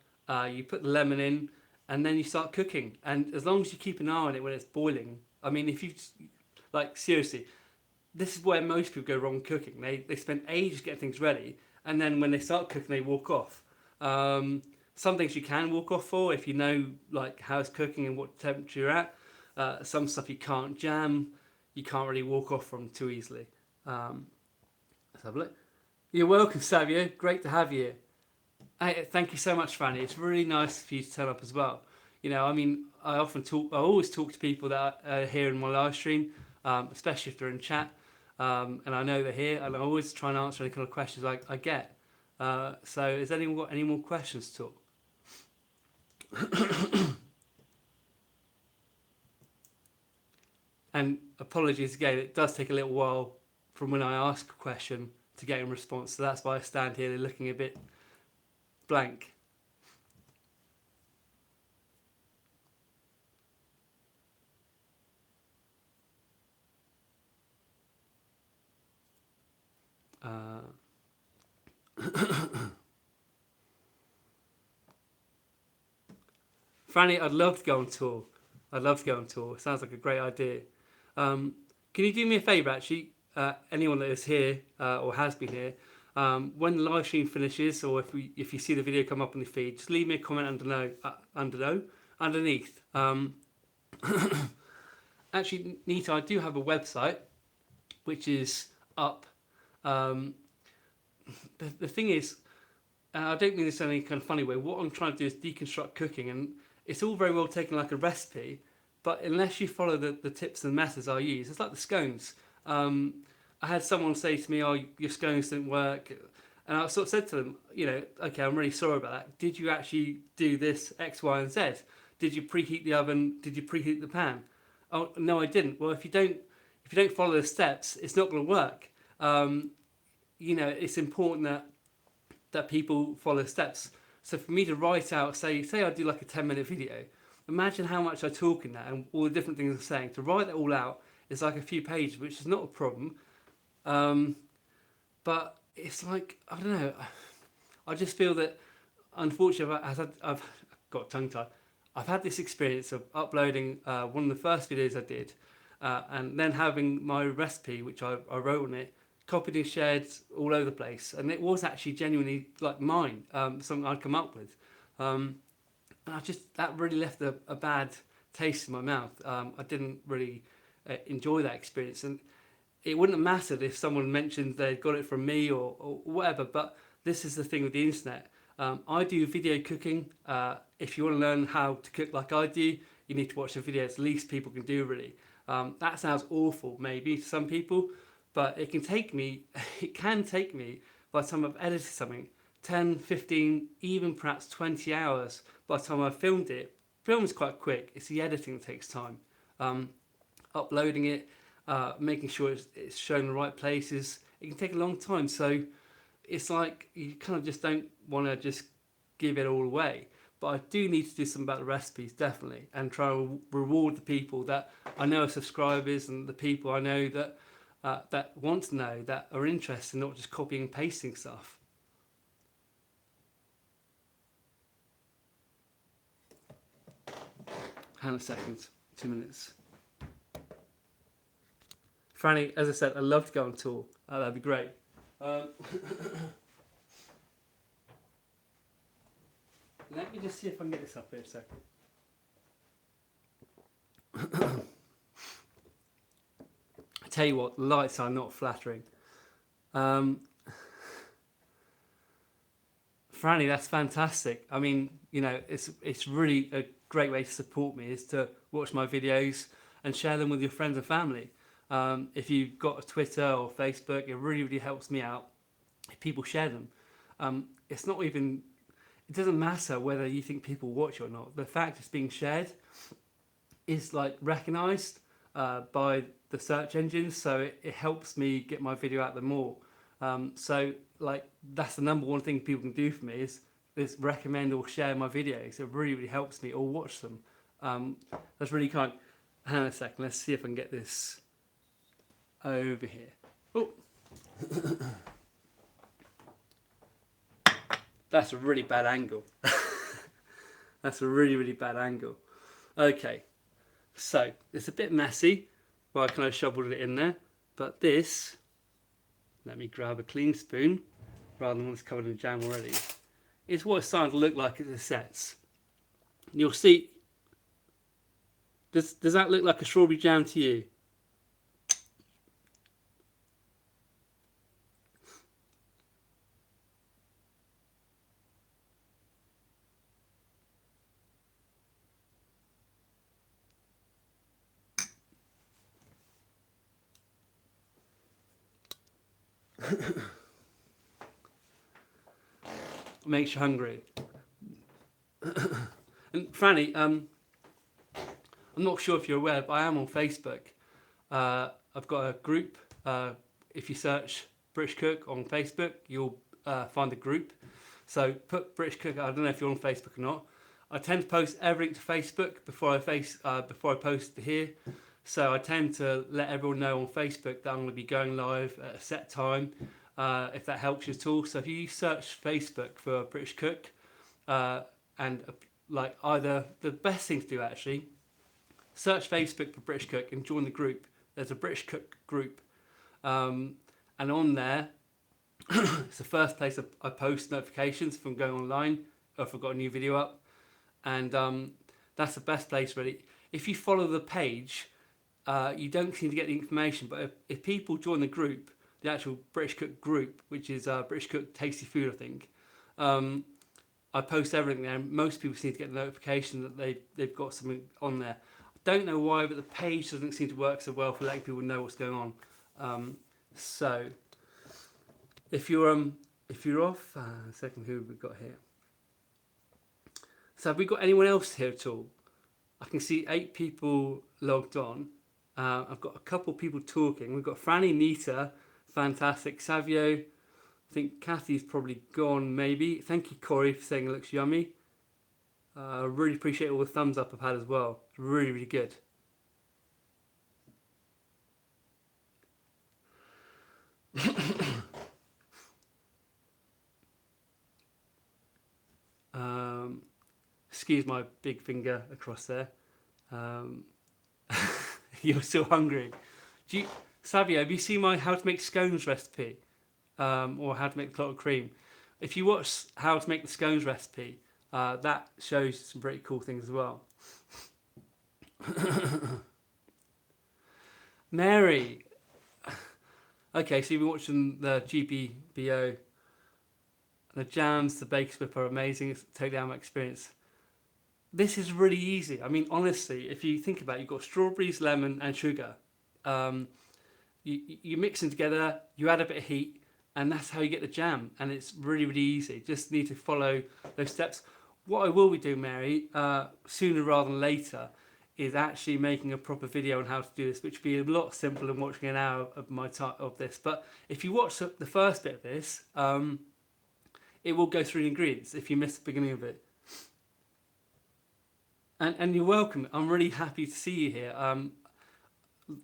you put the lemon in, and then you start cooking. And as long as you keep an eye on it when it's boiling, I mean, if you like seriously, this is where most people go wrong cooking. They spend ages getting things ready, and then when they start cooking, they walk off. Some things you can walk off for if you know like how it's cooking and what temperature you're at. Some stuff you can't jam, you can't really walk off from too easily. Let's have a look. You're welcome, Savio. Great to have you. Thank you so much, Fanny. It's really nice for you to turn up as well. You know, I mean, I always talk to people that are here in my live stream, especially if they're in chat, and I know they're here, and I always try and answer any kind of questions I get. So, has anyone got any more questions to talk? And apologies again, it does take a little while from when I ask a question to get a response, so that's why I stand here looking a bit blank. Uh, Franny, I'd love to go on tour. I'd love to go on tour. It sounds like a great idea. Can you do me a favour, actually? Anyone that is here or has been here, when the live stream finishes, or if you see the video come up on the feed, just leave me a comment underneath. Actually, Nita, I do have a website which is up. The thing is, I don't mean this in any kind of funny way. What I'm trying to do is deconstruct cooking, and it's all very well taking like a recipe, but unless you follow the tips and methods I use, it's like the scones. I had someone say to me, "Oh, your scones didn't work," and I sort of said to them, "Okay, I'm really sorry about that. Did you actually do this X, Y, and Z? Did you preheat the oven? Did you preheat the pan?" "Oh, no, I didn't." Well, if you don't follow the steps, it's not going to work. It's important that people follow steps. So for me to write out, say I do like a 10-minute video, imagine how much I talk in that and all the different things I'm saying. To write that all out is like a few pages, which is not a problem. But it's like, I don't know, I just feel that, unfortunately, I've got tongue-tied. I've had this experience of uploading one of the first videos I did, and then having my recipe, which I wrote on it, copied and shared all over the place, and it was actually genuinely like mine, something I'd come up with, and that really left a bad taste in my mouth. I didn't really enjoy that experience, and it wouldn't have mattered if someone mentioned they got it from me or whatever. But this is the thing with the internet. I do video cooking. If you want to learn how to cook like I do, you need to watch the video. It's the least people can do, really. That sounds awful, maybe, to some people, but it can take me, by the time I've edited something, 10, 15, even perhaps 20 hours by the time I've filmed it. Film is quite quick. It's the editing that takes time. Uploading it, making sure it's shown in the right places, it can take a long time. So it's like you kind of just don't want to just give it all away. But I do need to do something about the recipes, definitely, and try and reward the people that I know are subscribers and the people I know that want to know, that are interested, not just copying and pasting stuff. Hang on a second, 2 minutes. Franny, as I said, I'd love to go on tour. That'd be great. Let me just see if I can get this up here a second. I tell you what, the lights are not flattering. Franny, that's fantastic. I mean, it's really a great way to support me, is to watch my videos and share them with your friends and family. If you've got a Twitter or Facebook, it really, really helps me out if people share them. It doesn't matter whether you think people watch it or not. The fact it's being shared is like recognised by the search engines, so it helps me get my video out there more. So like that's the number one thing people can do for me is recommend or share my videos. It really, really helps me, or watch them. That's really kind. Hang on a second, let's see if I can get this over here. Oh. That's a really bad angle. That's a really, really bad angle. Okay, so it's a bit messy, but I kind of shoveled it in there. But this, let me grab a clean spoon, rather than one that's covered in jam already, is what it's starting to look like as it sets. You'll see, does that look like a strawberry jam to you? Makes you hungry. And Franny, I'm not sure if you're aware, but I am on Facebook. I've got a group. If you search British Cook on Facebook, you'll find the group. So put British Cook. I don't know if you're on Facebook or not. I tend to post everything to Facebook before I post to here. So I tend to let everyone know on Facebook that I'm going to be going live at a set time, if that helps you at all. So if you search Facebook for British Cook and like either the best thing to do actually, search Facebook for British Cook and join the group. There's a British Cook group, and on there, it's the first place I post notifications from going online or if I've got a new video up, and that's the best place really. If you follow the page, you don't seem to get the information, but if people join the group, the actual British Cook group, which is British Cook Tasty Food, I think, I post everything there. And most people seem to get the notification that they've got something on there. I don't know why, but the page doesn't seem to work so well for letting people know what's going on. So if you're off, a second, who have we got here? So have we got anyone else here at all? I can see 8 people logged on. I've got a couple of people talking. We've got Franny, Nita, fantastic. Savio, I think Kathy's probably gone maybe. Thank you, Cory, for saying it looks yummy. I really appreciate all the thumbs up I've had as well. It's really, really good. Excuse my big finger across there. You're still hungry. Savio, have you seen my how to make scones recipe? Or how to make the clotted cream? If you watch how to make the scones recipe, that shows some pretty cool things as well. Mary. Okay, so you've been watching the GBBO. The jams, the baker's whip are amazing. It's totally out of my experience. This is really easy. I mean, honestly, if you think about it, you've got strawberries, lemon, and sugar. You mix them together, you add a bit of heat, and that's how you get the jam. And it's really, really easy. Just need to follow those steps. What I will be doing, Mary, sooner rather than later, is actually making a proper video on how to do this, which would be a lot simpler than watching an hour of my time of this. But if you watch the first bit of this, it will go through the ingredients if you missed the beginning of it. And you're welcome. I'm really happy to see you here.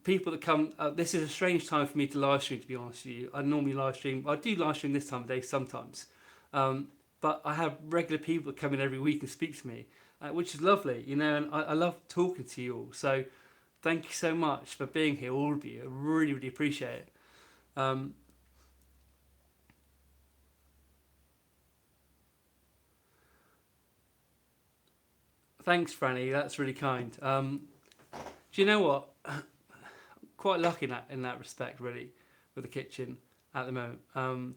People that come, this is a strange time for me to live stream, to be honest with you. I normally live stream. I do live stream this time of day sometimes. But I have regular people that come in every week and speak to me, which is lovely, you know, and I love talking to you all. So thank you so much for being here, all of you. I really, really appreciate it. Thanks, Franny. That's really kind. Do you know what? Quite lucky in that respect, really, with the kitchen at the moment. I've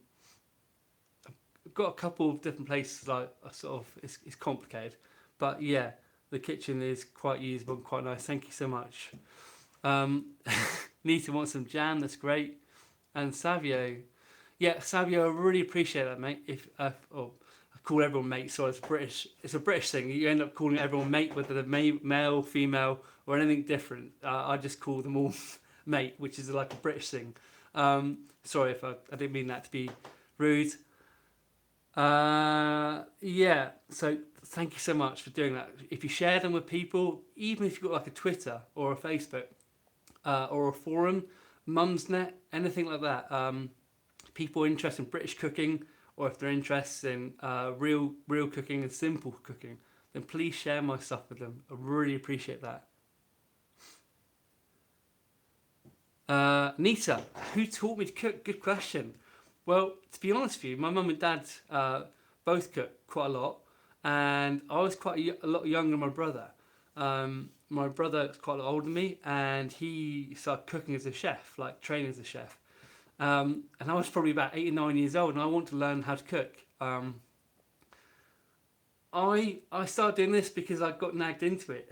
got a couple of different places. Like sort of, it's complicated, but yeah, the kitchen is quite usable and quite nice. Thank you so much. Nita wants some jam. That's great. And Savio, yeah, Savio, I really appreciate that, mate. If call everyone mate. So it's a British thing. You end up calling everyone mate, whether they're male, female, or anything different. I just call them all mate, which is like a British thing. Sorry if I didn't mean that to be rude. Yeah, so thank you so much for doing that. If you share them with people, even if you've got like a Twitter or a Facebook or a forum, Mumsnet, anything like that, people interested in British cooking, or if they're interested in real cooking and simple cooking, then please share my stuff with them. I really appreciate that. Nita, who taught me to cook? Good question. Well, to be honest with you, my mum and dad both cook quite a lot, and I was quite a lot younger than my brother. My brother is quite a lot older than me, and he started cooking as a chef, like training as a chef. And I was probably about 8 or 9 years old, and I wanted to learn how to cook. I started doing this because I got nagged into it.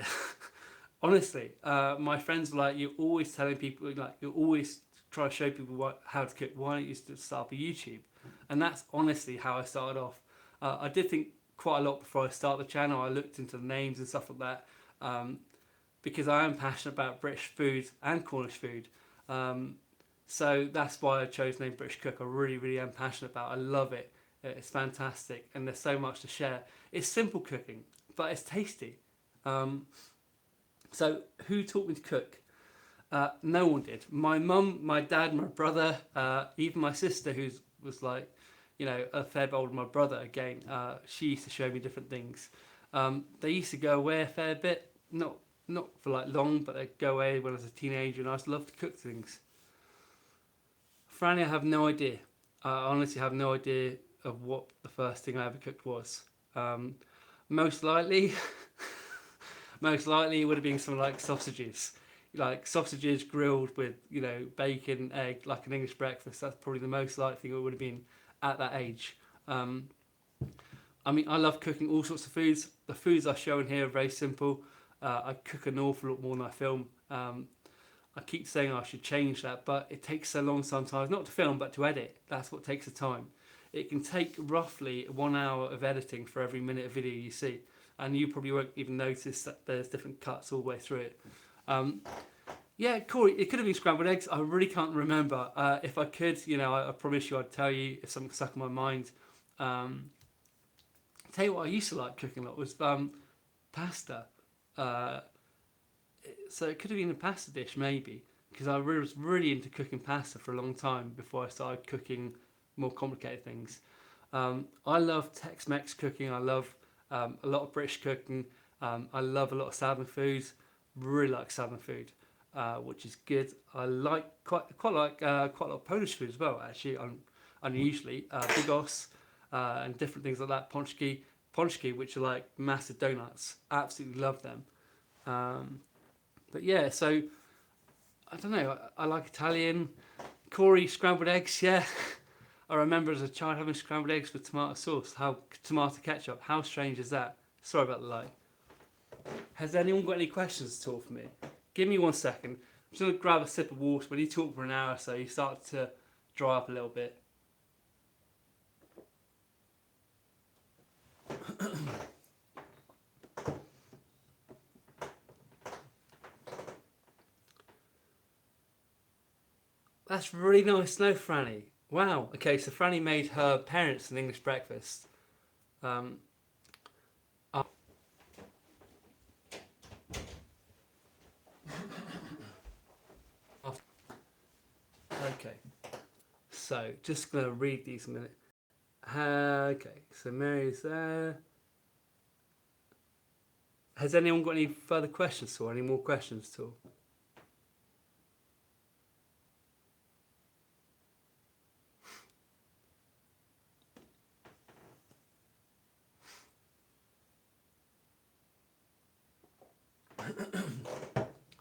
Honestly, my friends were like, "You're always telling people, like, you always try to show people how to cook. Why don't you start up a YouTube?" And that's honestly how I started off. I did think quite a lot before I started the channel. I looked into the names and stuff like that, because I am passionate about British food and Cornish food. So that's why I chose the name British Cook. I really, really am passionate about it. I love it. It's fantastic, and there's so much to share. It's simple cooking, but it's tasty. So who taught me to cook? No one did. My mum, my dad, my brother, even my sister, who was like, you know, a fair bit older than my brother. Again, she used to show me different things. They used to go away a fair bit, not for like long, but they'd go away when I was a teenager, and I used to love to cook things. Franny, I have no idea. I honestly have no idea of what the first thing I ever cooked was. Um, most likely, most likely it would have been something like sausages grilled with bacon, egg, like an English breakfast. That's probably the most likely thing it would have been at that age. Um, I mean, I love cooking all sorts of foods. The foods I show in here are very simple. I cook an awful lot more than I film. I keep saying I should change that, but it takes so long sometimes, not to film, but to edit. That's what takes the time. It can take roughly 1 hour of editing for every minute of video you see. And you probably won't even notice that there's different cuts all the way through it. Yeah, Cory, it could have been scrambled eggs. I really can't remember. If I could, I promise you I'd tell you if something stuck in my mind. Tell you what I used to like cooking a lot was pasta. So it could have been a pasta dish maybe, because I was really into cooking pasta for a long time before I started cooking more complicated things. I love Tex-Mex cooking. I love a lot of British cooking. I love a lot of southern foods. Really like southern food, which is good. I like quite a lot of Polish food as well. Actually, unusually bigos and different things like that. Pączki, which are like massive donuts. Absolutely love them. But yeah, so I don't know. I like Italian. Cory, scrambled eggs. Yeah, I remember as a child having scrambled eggs with tomato sauce. Tomato ketchup? How strange is that? Sorry about the lie. Has anyone got any questions at all for me? Give me 1 second. I'm just gonna grab a sip of water. When you talk for an hour or so, you start to dry up a little bit. That's really nice, no, Franny. Wow. Okay, so Franny made her parents an English breakfast. Um, okay, so just gonna read these a minute. Okay, so Mary's there. Has anyone got any further questions or any more questions at all?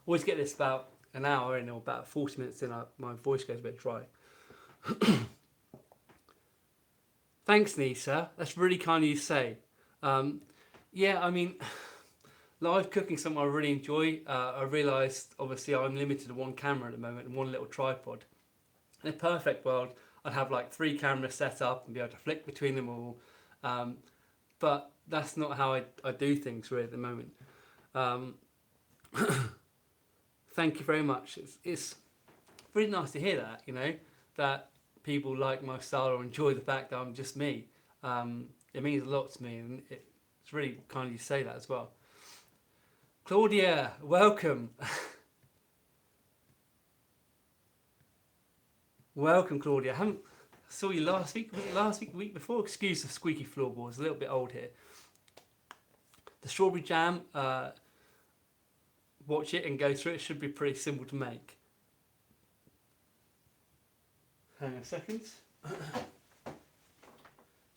Always get this about an hour in or about 40 minutes in, my voice goes a bit dry. Thanks, Nisa. That's really kind of you to say. Yeah, I mean, live cooking something I really enjoy. I realised, obviously, I'm limited to one camera at the moment and one little tripod. In a perfect world, I'd have like 3 cameras set up and be able to flick between them all. But that's not how I do things really at the moment. Thank you very much. It's really nice to hear that, that people like my style or enjoy the fact that I'm just me. It means a lot to me, and it's really kind of you to say that as well. Claudia, welcome. Welcome, Claudia. I saw you last week, the week before. Excuse the squeaky floorboards, a little bit old here. The strawberry jam, watch it and go through it. It should be pretty simple to make. Hang on a second.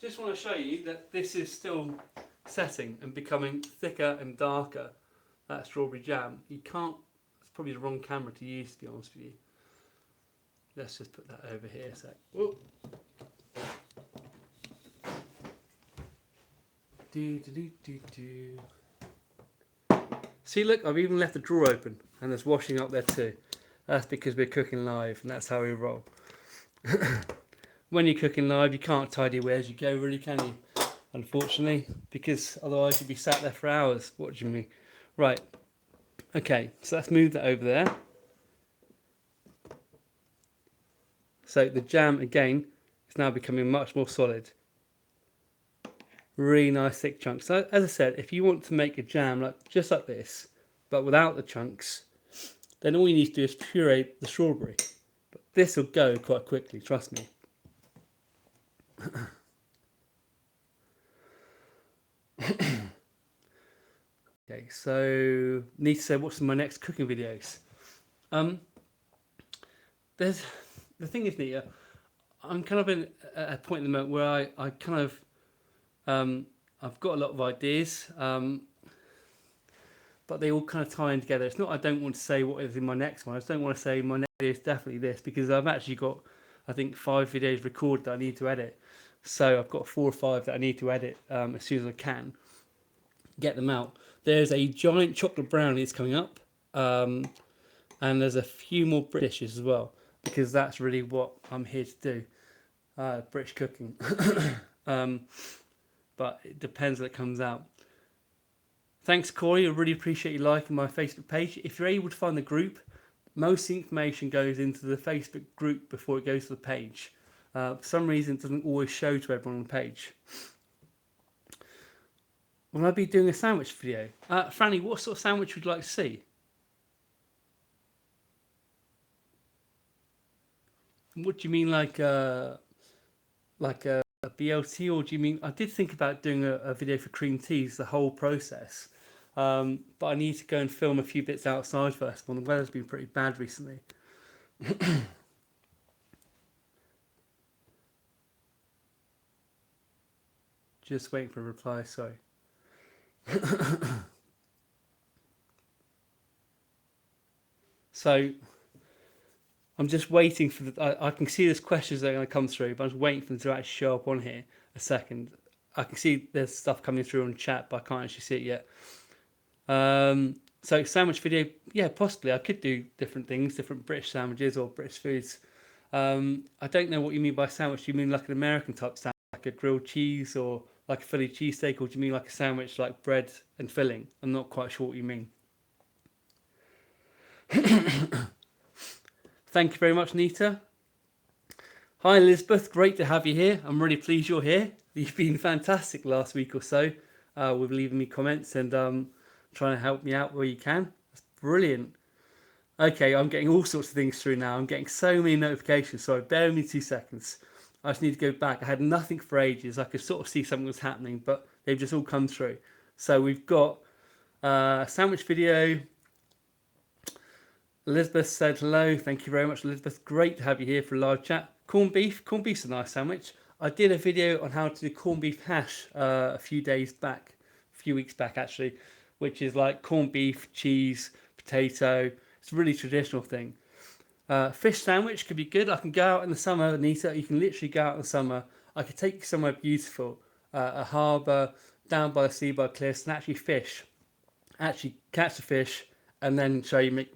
Just want to show you that this is still setting and becoming thicker and darker. That strawberry jam. You can't. It's probably the wrong camera to use, to be honest with you. Let's just put that over here a sec. Whoa. See, look, I've even left the drawer open and there's washing up there too. That's because we're cooking live and that's how we roll. When you're cooking live, you can't tidy away as you go, really, can you? Unfortunately, because otherwise you'd be sat there for hours watching me. Right. Okay, so let's move that over there. So the jam, again, is now becoming much more solid. Really nice thick chunks. So as I said, if you want to make a jam just like this, but without the chunks, then all you need to do is puree the strawberry. But this will go quite quickly, trust me. Okay, so need to say what's my next cooking videos. There's the thing is, Nita, I'm kind of in at a point in the moment where I kind of I've got a lot of ideas, but they all kind of tie in together. It's not I don't want to say what is in my next one. I just don't want to say my next video is definitely this, because I've actually got, I think, 5 videos recorded that I need to edit. So I've got 4 or 5 that I need to edit as soon as I can get them out. There's a giant chocolate brownie that's coming up, and there's a few more British dishes as well, because that's really what I'm here to do, British cooking. But it depends when it comes out. Thanks, Cory. I really appreciate you liking my Facebook page. If you're able to find the group, most information goes into the Facebook group before it goes to the page. For some reason, it doesn't always show to everyone on the page. Will I be doing a sandwich video? Franny, what sort of sandwich would you like to see? What do you mean, like a BLT, or do you mean? I did think about doing a video for cream teas, the whole process, but I need to go and film a few bits outside first. Well, the weather's been pretty bad recently. Just waiting for a reply. Sorry. So I'm just waiting for the. I can see there's questions that are going to come through, but I'm just waiting for them to actually show up on here. A second. I can see there's stuff coming through on chat, but I can't actually see it yet. So sandwich video, yeah, possibly. I could do different things, different British sandwiches or British foods. I don't know what you mean by sandwich. Do you mean like an American type sandwich, like a grilled cheese or like a Philly cheesesteak, or do you mean like a sandwich like bread and filling? I'm not quite sure what you mean. Thank you very much, Nita. Hi, Elizabeth. Great to have you here. I'm really pleased you're here. You've been fantastic last week or so with leaving me comments and trying to help me out where you can. That's brilliant. Okay, I'm getting all sorts of things through now. I'm getting so many notifications. Sorry, bear with me 2 seconds. I just need to go back. I had nothing for ages. I could sort of see something was happening, but they've just all come through. So we've got a sandwich video. Elizabeth said hello. Thank you very much, Elizabeth. Great to have you here for a live chat. Corned beef. Corned beef's a nice sandwich. I did a video on how to do corned beef hash a few weeks back actually, which is like corned beef, cheese, potato. It's a really traditional thing. Fish sandwich could be good. I can go out in the summer, Anita. You can literally go out in the summer. I could take you somewhere beautiful, a harbour, down by the sea, by cliffs, and actually fish. Actually catch the fish, and then show me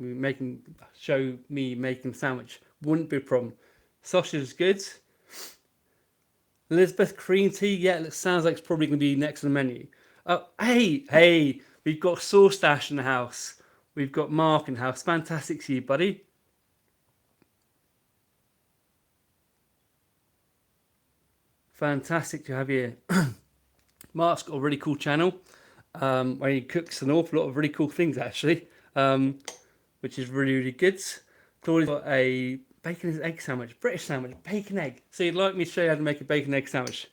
making the sandwich. Wouldn't be a problem. Sausage is good. Elizabeth, cream tea. Yeah, it sounds like it's probably going to be next on the menu. Hey, we've got Sauce Dash in the house. We've got Mark in the house. Fantastic to see you, buddy. Fantastic to have you here. Mark's got a really cool channel where he cooks an awful lot of really cool things, actually, which is really, really good. Claudia's got a bacon and egg sandwich, British sandwich, bacon egg. So you'd like me to show you how to make a bacon egg sandwich?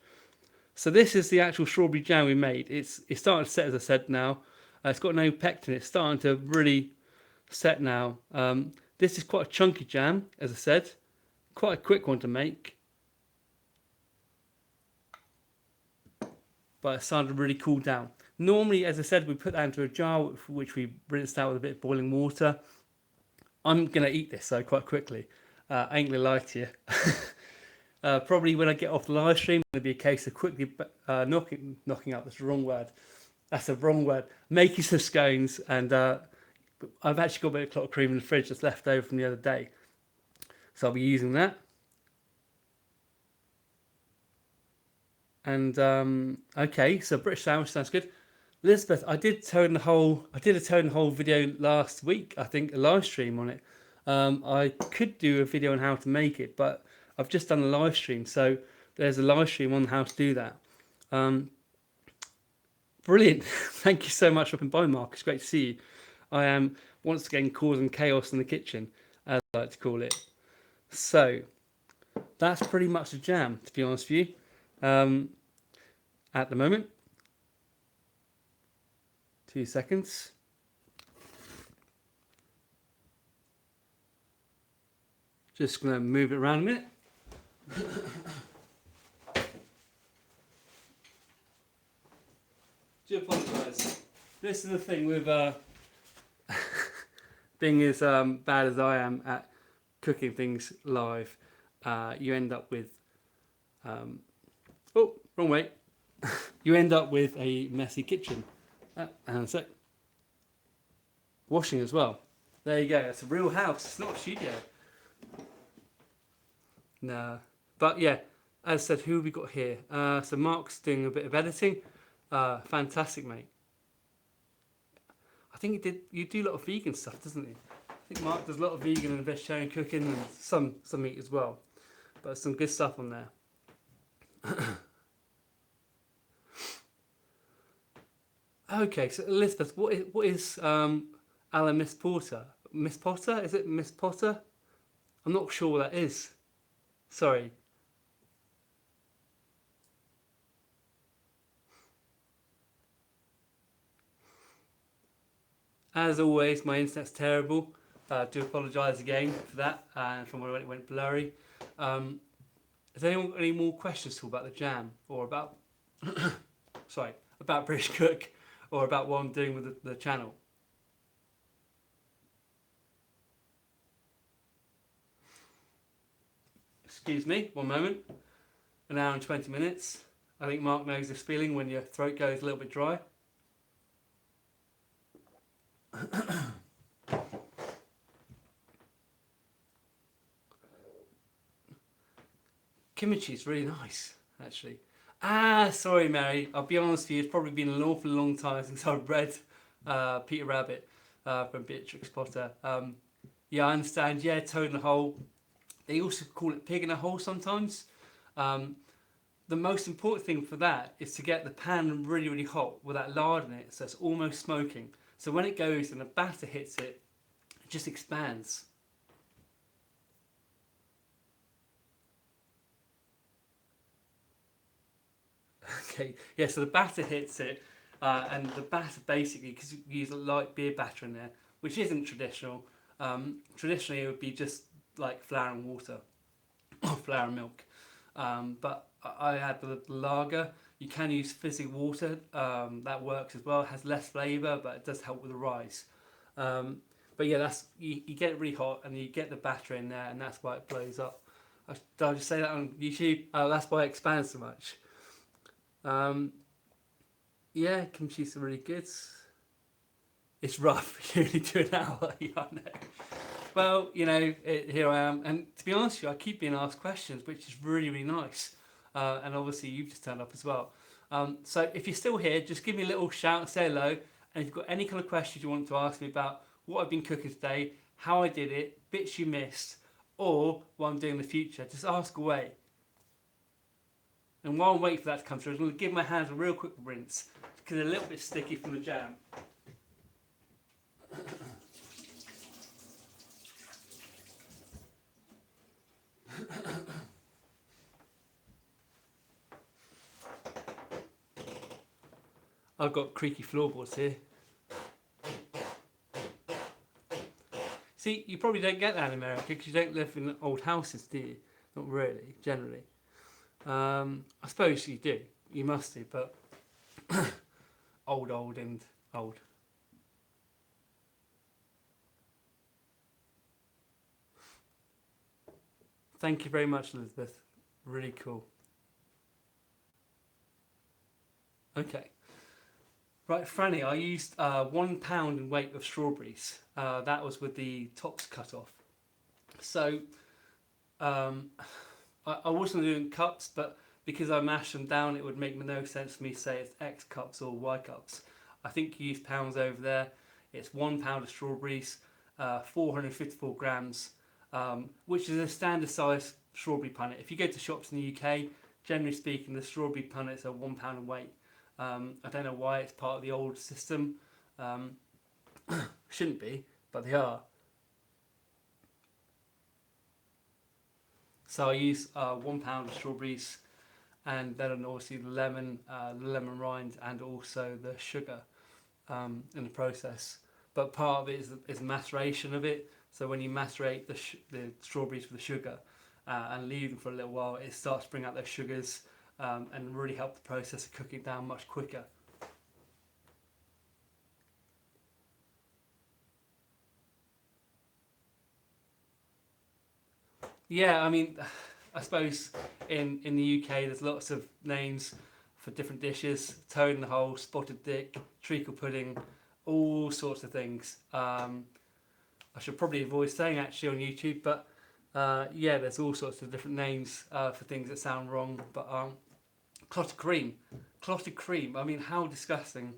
So this is the actual strawberry jam we made. It's starting to set, as I said now. It's got no pectin. It's starting to really set now. This is quite a chunky jam, as I said. Quite a quick one to make. But it's starting to really cool down. Normally, as I said, we put that into a jar, which we rinsed out with a bit of boiling water. I'm going to eat this, though, quite quickly. I ain't going to lie to you. Probably when I get off the live stream, it'll be a case of quickly knocking up. That's the wrong word. That's the wrong word. Making some scones, and I've actually got a bit of clotted cream in the fridge that's left over from the other day. So I'll be using that. And okay, so British sandwich sounds good. Elizabeth, I did a toe in the hole video last week. I think a live stream on it. I could do a video on how to make it, but I've just done a live stream, so there's a live stream on how to do that. Brilliant. Thank you so much for coming by, Mark. It's great to see you. I am once again causing chaos in the kitchen, as I like to call it. So that's pretty much the jam, to be honest with you, at the moment. 2 seconds. Just going to move it around a minute. Do apologise. This is the thing with being as bad as I am at cooking things live. You end up with oh, wrong way. You end up with a messy kitchen. And a sec. Washing as well. There you go. It's a real house. It's not a studio. No, but yeah. As I said, who have we got here? So Mark's doing a bit of editing. Fantastic, mate. I think you do a lot of vegan stuff, doesn't he? I think Mark does a lot of vegan and vegetarian cooking and some meat as well. But some good stuff on there. Okay, so Elizabeth, what is a la Miss Porter? Miss Potter? Is it Miss Potter? I'm not sure what that is. Sorry. As always, my internet's terrible. Do apologise again for that and from when it went blurry. Has anyone got any more questions to talk about the jam or about sorry, about British Cook or about what I'm doing with the channel? Excuse me, one moment. An hour and 20 minutes. I think Mark knows this feeling when your throat goes a little bit dry. Kimchi is really nice, actually. Sorry, Mary. I'll be honest with you, it's probably been an awful long time since I've read Peter Rabbit from Beatrix Potter. Yeah, I understand. Yeah, toad in a hole. They also call it pig in a hole sometimes. The most important thing for that is to get the pan really, really hot with that lard in it, so it's almost smoking. So when it goes and the batter hits it, it just expands. Okay, yeah, so the batter hits it, and the batter basically, because you use a light beer batter in there, which isn't traditional. Traditionally, it would be just like flour and water, or flour and milk. But I had the lager. You can use fizzy water, that works as well. It has less flavour, but it does help with the rise. But yeah, that's you get it really hot, and you get the batter in there, and that's why it blows up. Did I just say that on YouTube? Oh, that's why it expands so much. Yeah, kimchi's really good. It's rough. You only do an hour. Yeah, I know. Well, here I am, and to be honest with you, I keep being asked questions, which is really, really nice. And obviously, you've just turned up as well. So if you're still here, just give me a little shout, say hello, and if you've got any kind of questions you want to ask me about what I've been cooking today, how I did it, bits you missed, or what I'm doing in the future, just ask away. And while I'm waiting for that to come through, I'm going to give my hands a real quick rinse because they're a little bit sticky from the jam. I've got creaky floorboards here. See, you probably don't get that in America because you don't live in old houses, do you? Not really, generally. I suppose you do. You must do, but old and old. Thank you very much, Elizabeth. Really cool. Okay. Right, Franny, I used 1 pound in weight of strawberries. That was with the tops cut off. So I wasn't doing cups, but because I mashed them down, it would make no sense for me to say it's X cups or Y cups. I think you use pounds over there. It's 1 pound of strawberries, 454 grams, which is a standard size strawberry punnet. If you go to shops in the UK, generally speaking, the strawberry punnets are 1 pound in weight. I don't know why it's part of the old system. Shouldn't be, but they are. So I use 1 pound of strawberries, and then obviously the lemon rind, and also the sugar. in the process. But part of it is maceration of it. So when you macerate the strawberries with the sugar and leave them for a little while, it starts to bring out those sugars and really help the process of cooking down much quicker. Yeah, I mean, I suppose in the UK there's lots of names for different dishes: toad in the hole, spotted dick, treacle pudding, all sorts of things. I should probably avoid saying actually on YouTube, but yeah, there's all sorts of different names for things that sound wrong. But clotted cream. I mean, how disgusting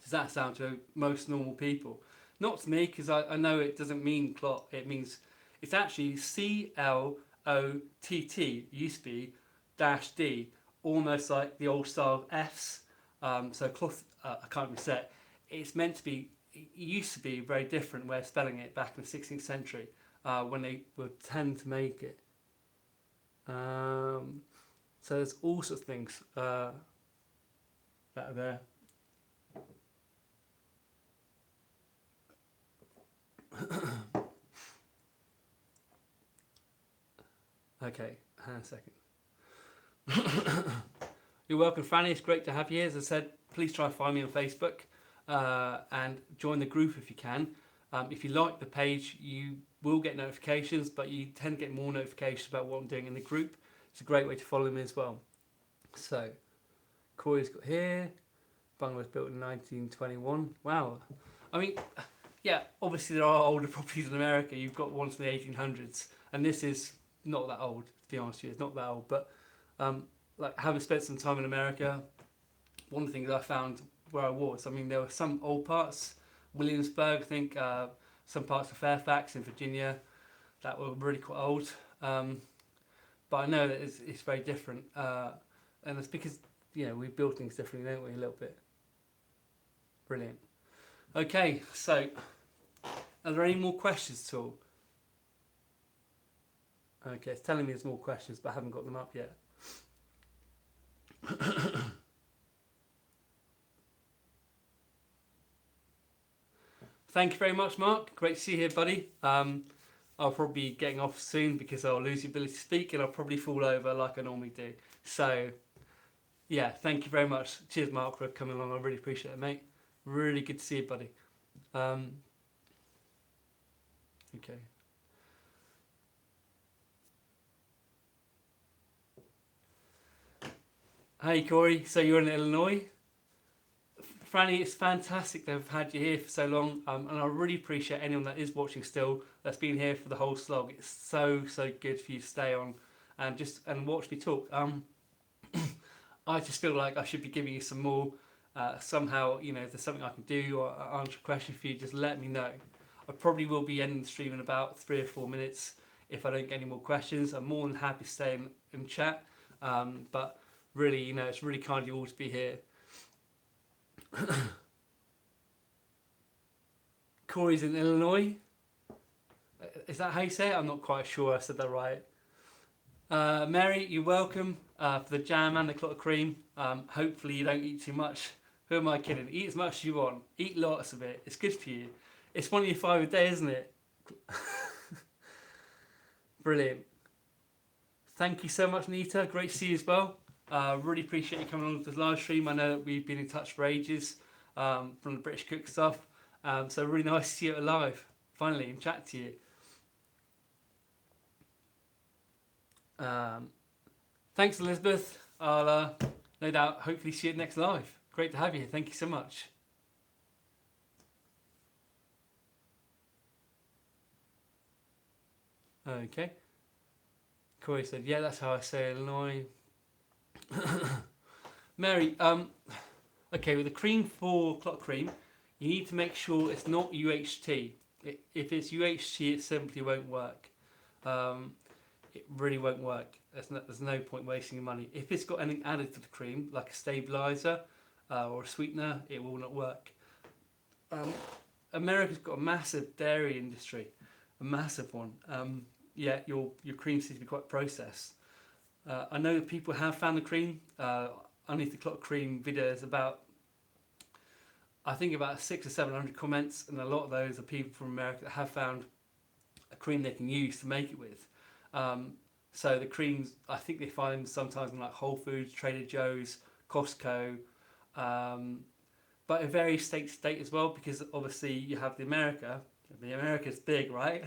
does that sound to most normal people? Not to me, because I know it doesn't mean clot. It means it's actually CLOTT. Used to be -D, almost like the old style Fs. So cloth. I can't even say it. It's meant to be. It used to be a very different way of spelling it back in the 16th century when they would tend to make it. So there's all sorts of things that are there. Okay, hang on a second. You're welcome, Franny. It's great to have you here. As I said, please try and find me on Facebook and join the group if you can. If you like the page, you will get notifications, but you tend to get more notifications about what I'm doing in the group. It's a great way to follow me as well. So, Cory's got here. Bungalow was built in 1921. Wow. I mean, yeah, obviously there are older properties in America. You've got ones from the 1800s, and this is not that old, to be honest with you. It's not that old, but like having spent some time in America, one of the things I found where I was, I mean, there were some old parts, Williamsburg, I think, some parts of Fairfax in Virginia, that were really quite old. But I know that it's very different, and it's because we build things differently, don't we? A little bit. Brilliant. Okay, so are there any more questions at all? Okay, it's telling me there's more questions, but I haven't got them up yet. Thank you very much, Mark. Great to see you here, buddy. I'll probably be getting off soon because I'll lose the ability to speak and I'll probably fall over like I normally do. So, yeah, thank you very much. Cheers, Mark, for coming along. I really appreciate it, mate. Really good to see you, buddy. Okay. Hey, Cory. So you're in Illinois? Franny, it's fantastic to have had you here for so long, and I really appreciate anyone that is watching still that's been here for the whole slog. It's so good for you to stay on and watch me talk. I just feel like I should be giving you some more. Somehow, if there's something I can do or answer a question for you, just let me know. I probably will be ending the stream in about 3 or 4 minutes if I don't get any more questions. I'm more than happy to stay and chat, but really, it's really kind of you all to be here. Cory's in Illinois. Is that how you say it? I'm not quite sure I said that right. Mary, you're welcome for the jam and the clotted cream. Hopefully you don't eat too much. Who am I kidding? Eat as much as you want. Eat lots of it. It's good for you. It's one of your 5 a day, isn't it? Brilliant. Thank you so much, Nita. Great to see you as well. Really appreciate you coming on to the live stream. I know that we've been in touch for ages from the British Cook stuff. So really nice to see you alive, finally, and chat to you. Thanks, Elizabeth. I'll no doubt hopefully see you next live. Great to have you. Thank you so much. Okay. Cory said, yeah, that's how I say Illinois. Mary, okay, with the cream for clotted cream, you need to make sure it's not UHT. If it's UHT, it simply won't work. It really won't work. There's no point wasting your money. If it's got anything added to the cream, like a stabilizer or a sweetener, it will not work. America's got a massive dairy industry, a massive one. Yeah, your cream seems to be quite processed. I know that people have found the cream. Underneath the clotted cream video is about I think about 600 or 700 comments, and a lot of those are people from America that have found a cream they can use to make it with. So the creams, I think they find sometimes in like Whole Foods, Trader Joe's, Costco, but it varies state to state as well, because obviously you have the America. The America's big, right?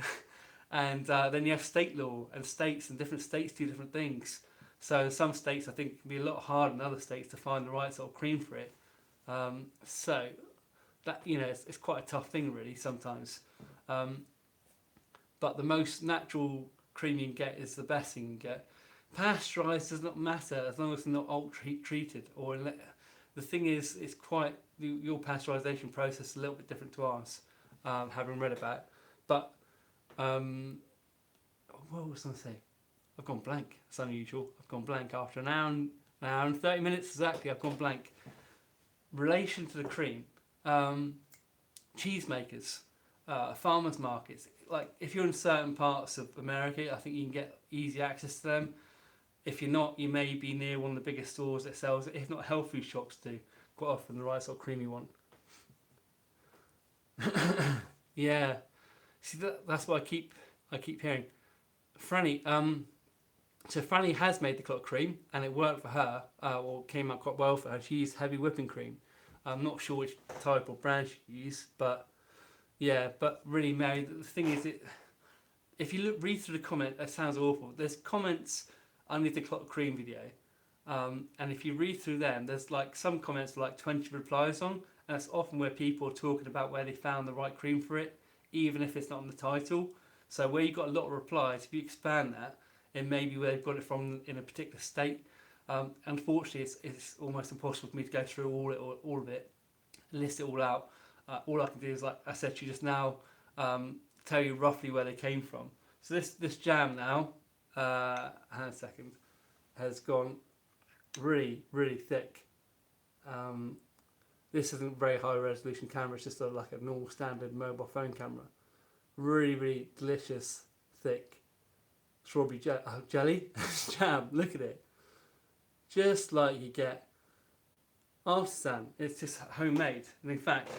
And then you have state law, and states, and different states do different things. So in some states, I think it can be a lot harder than other states to find the right sort of cream for it. So that, you know, it's quite a tough thing really sometimes. But the most natural cream you can get is the best thing you can get. Pasteurised does not matter as long as it's not ultra heat treated. Or the thing is, it's quite your pasteurisation process is a little bit different to ours, having read about it. But what was I going to say? I've gone blank. It's unusual. I've gone blank after an hour and 30 minutes exactly. I've gone blank. Relation to the cream, cheesemakers, farmers markets. Like if you're in certain parts of America, I think you can get easy access to them. If you're not, you may be near one of the biggest stores that sells it. If not, health food shops do quite often the right sort of cream you want. Yeah, see that's what I keep hearing. Franny, so Franny has made the clotted cream, and it worked for her, or came out quite well for her. She used heavy whipping cream. I'm not sure which type or brand she used, but yeah, but really, Mary, the thing is, if you read through the comment, that sounds awful. There's comments underneath the clotted cream video, and if you read through them, there's like some comments with like 20 replies on, and that's often where people are talking about where they found the right cream for it, even if it's not on the title. So where you've got a lot of replies, if you expand that, it may be where they've got it from in a particular state. Unfortunately, it's almost impossible for me to go through all of it, list it all out. All I can do is, like I said to you just now, tell you roughly where they came from. So this jam now, hang on a second, has gone really, really thick. This isn't a very high resolution camera, it's just like a normal standard mobile phone camera. Really, really delicious, thick strawberry jelly jam. Look at it. Just like you get artisan. It's just homemade. And in fact,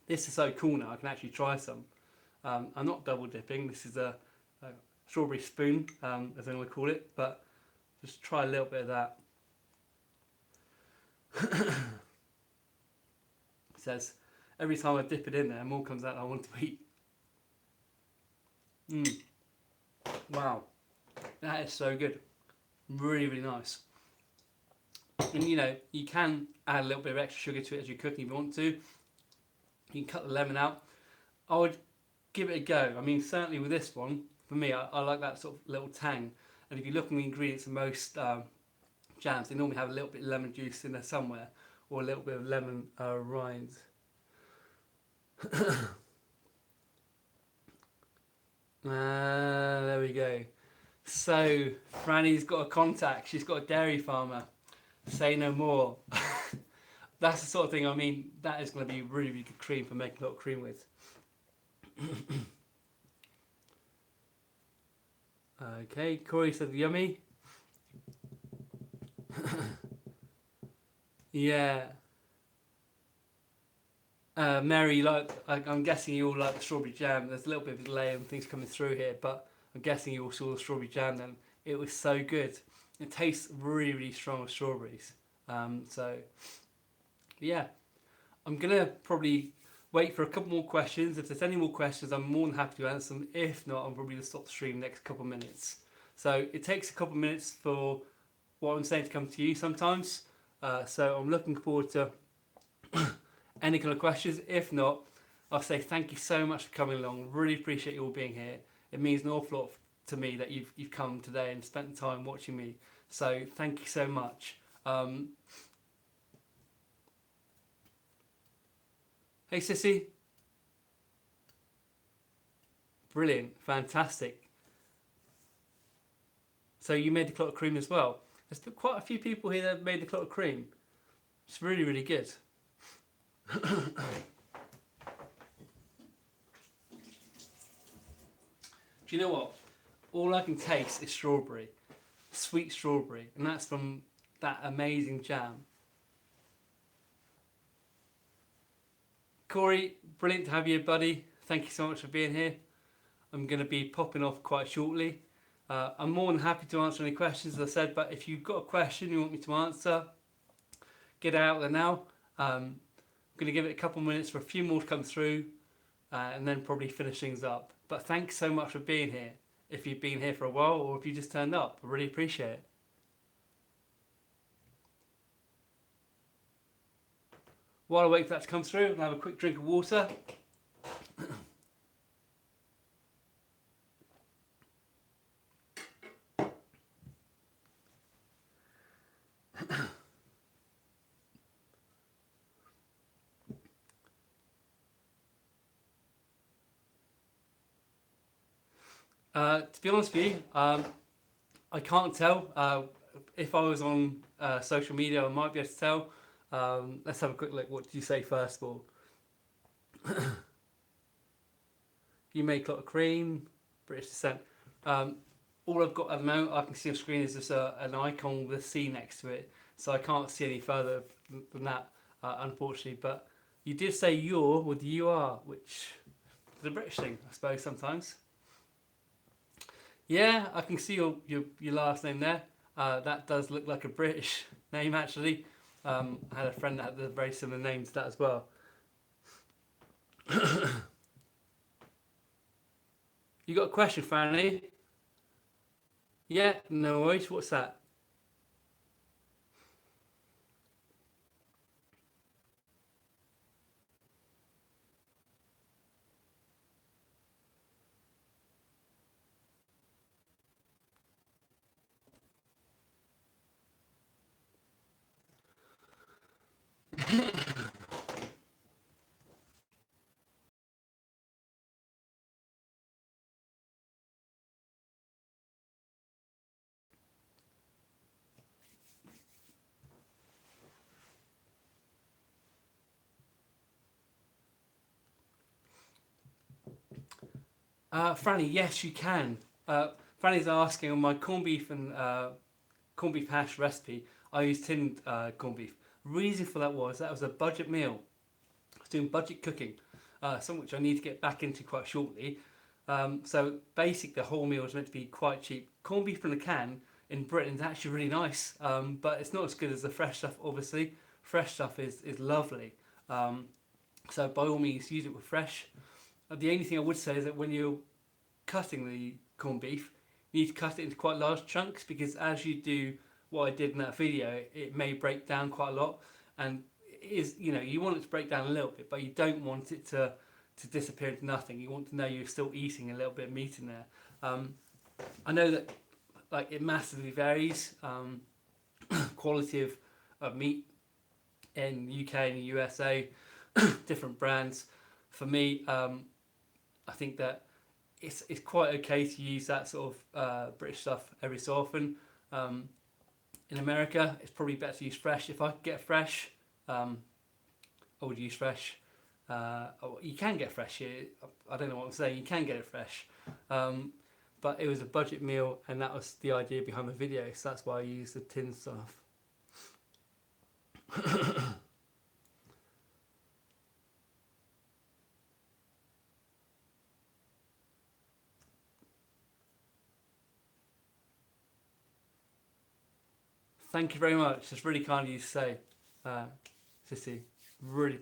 this is so cool now, I can actually try some. I'm not double dipping. This is a strawberry spoon, as I'm going to call it, but just try a little bit of that. It says, every time I dip it in there, more comes out I want to eat. Wow, that is so good. Really, really nice. And you know, you can add a little bit of extra sugar to it as you're cooking if you want to. You can cut the lemon out. I would give it a go. I mean, certainly with this one, for me, I like that sort of little tang. And if you look at the ingredients of most jams, they normally have a little bit of lemon juice in there somewhere, or a little bit of lemon rind. There we go. So, Franny's got a contact. She's got a dairy farmer. Say no more. That's the sort of thing, I mean, that is going to be really, really good cream for making a lot of cream with. Okay, Cory said yummy. Yeah. Mary, I'm guessing you all like the strawberry jam. There's a little bit of a delay and things coming through here, but I'm guessing you all saw the strawberry jam then. It was so good. It tastes really, really strong with strawberries. So, yeah. I'm going to probably wait for a couple more questions. If there's any more questions, I'm more than happy to answer them. If not, I'm probably going to stop the stream next couple of minutes. So it takes a couple of minutes for what I'm saying to come to you sometimes. So I'm looking forward to any kind of questions. If not, I'll say thank you so much for coming along. Really appreciate you all being here. It means an awful lot to me that you've come today and spent the time watching me. So thank you so much. Hey Sissy. Brilliant, fantastic. So you made the clotted cream as well. There's quite a few people here that have made the clotted cream. It's really, really good. Do you know what? All I can taste is strawberry, sweet strawberry, and that's from that amazing jam. Cory, brilliant to have you, buddy. Thank you so much for being here. I'm going to be popping off quite shortly. I'm more than happy to answer any questions, as I said, but if you've got a question you want me to answer, get out there now. I'm going to give it a couple of minutes for a few more to come through, and then probably finish things up. But thanks so much for being here. If you've been here for a while or if you just turned up, I really appreciate it. While I wait for that to come through, I'll have a quick drink of water. To be honest with you, I can't tell. If I was on social media, I might be able to tell. Let's have a quick look. What did you say first of all? You make a lot of cream, British descent. All I've got at the moment I can see on screen is just an icon with a C next to it, so I can't see any further than that, unfortunately. But you did say you're with you are, which is a British thing, I suppose, sometimes. Yeah, I can see your last name there. That does look like a British name, actually. I had a friend that had a very similar name to that as well. You got a question, Franny? Yeah, no worries. What's that? Franny, yes, you can. Franny's asking on my corned beef and corned beef hash recipe. I used tinned corned beef. Reason for that was a budget meal. I was doing budget cooking, something which I need to get back into quite shortly. So basically, the whole meal is meant to be quite cheap. Corned beef in a can in Britain is actually really nice, but it's not as good as the fresh stuff. Obviously, fresh stuff is lovely. Um, so by all means, use it with fresh. The only thing I would say is that when you're cutting the corned beef, you need to cut it into quite large chunks because as you do what I did in that video, it may break down quite a lot. And it is, you want it to break down a little bit, but you don't want it to disappear into nothing. You want to know you're still eating a little bit of meat in there. I know that like it massively varies, quality of meat in UK and the USA, different brands. For me, I think that it's quite okay to use that sort of British stuff every so often. In America, it's probably better to use fresh. If I could get fresh, I would use fresh. You can get fresh here. I don't know what I'm saying. You can get it fresh. But it was a budget meal, and that was the idea behind the video. So that's why I used the tin stuff. Thank you very much. It's really kind of you to say, Sissy. Really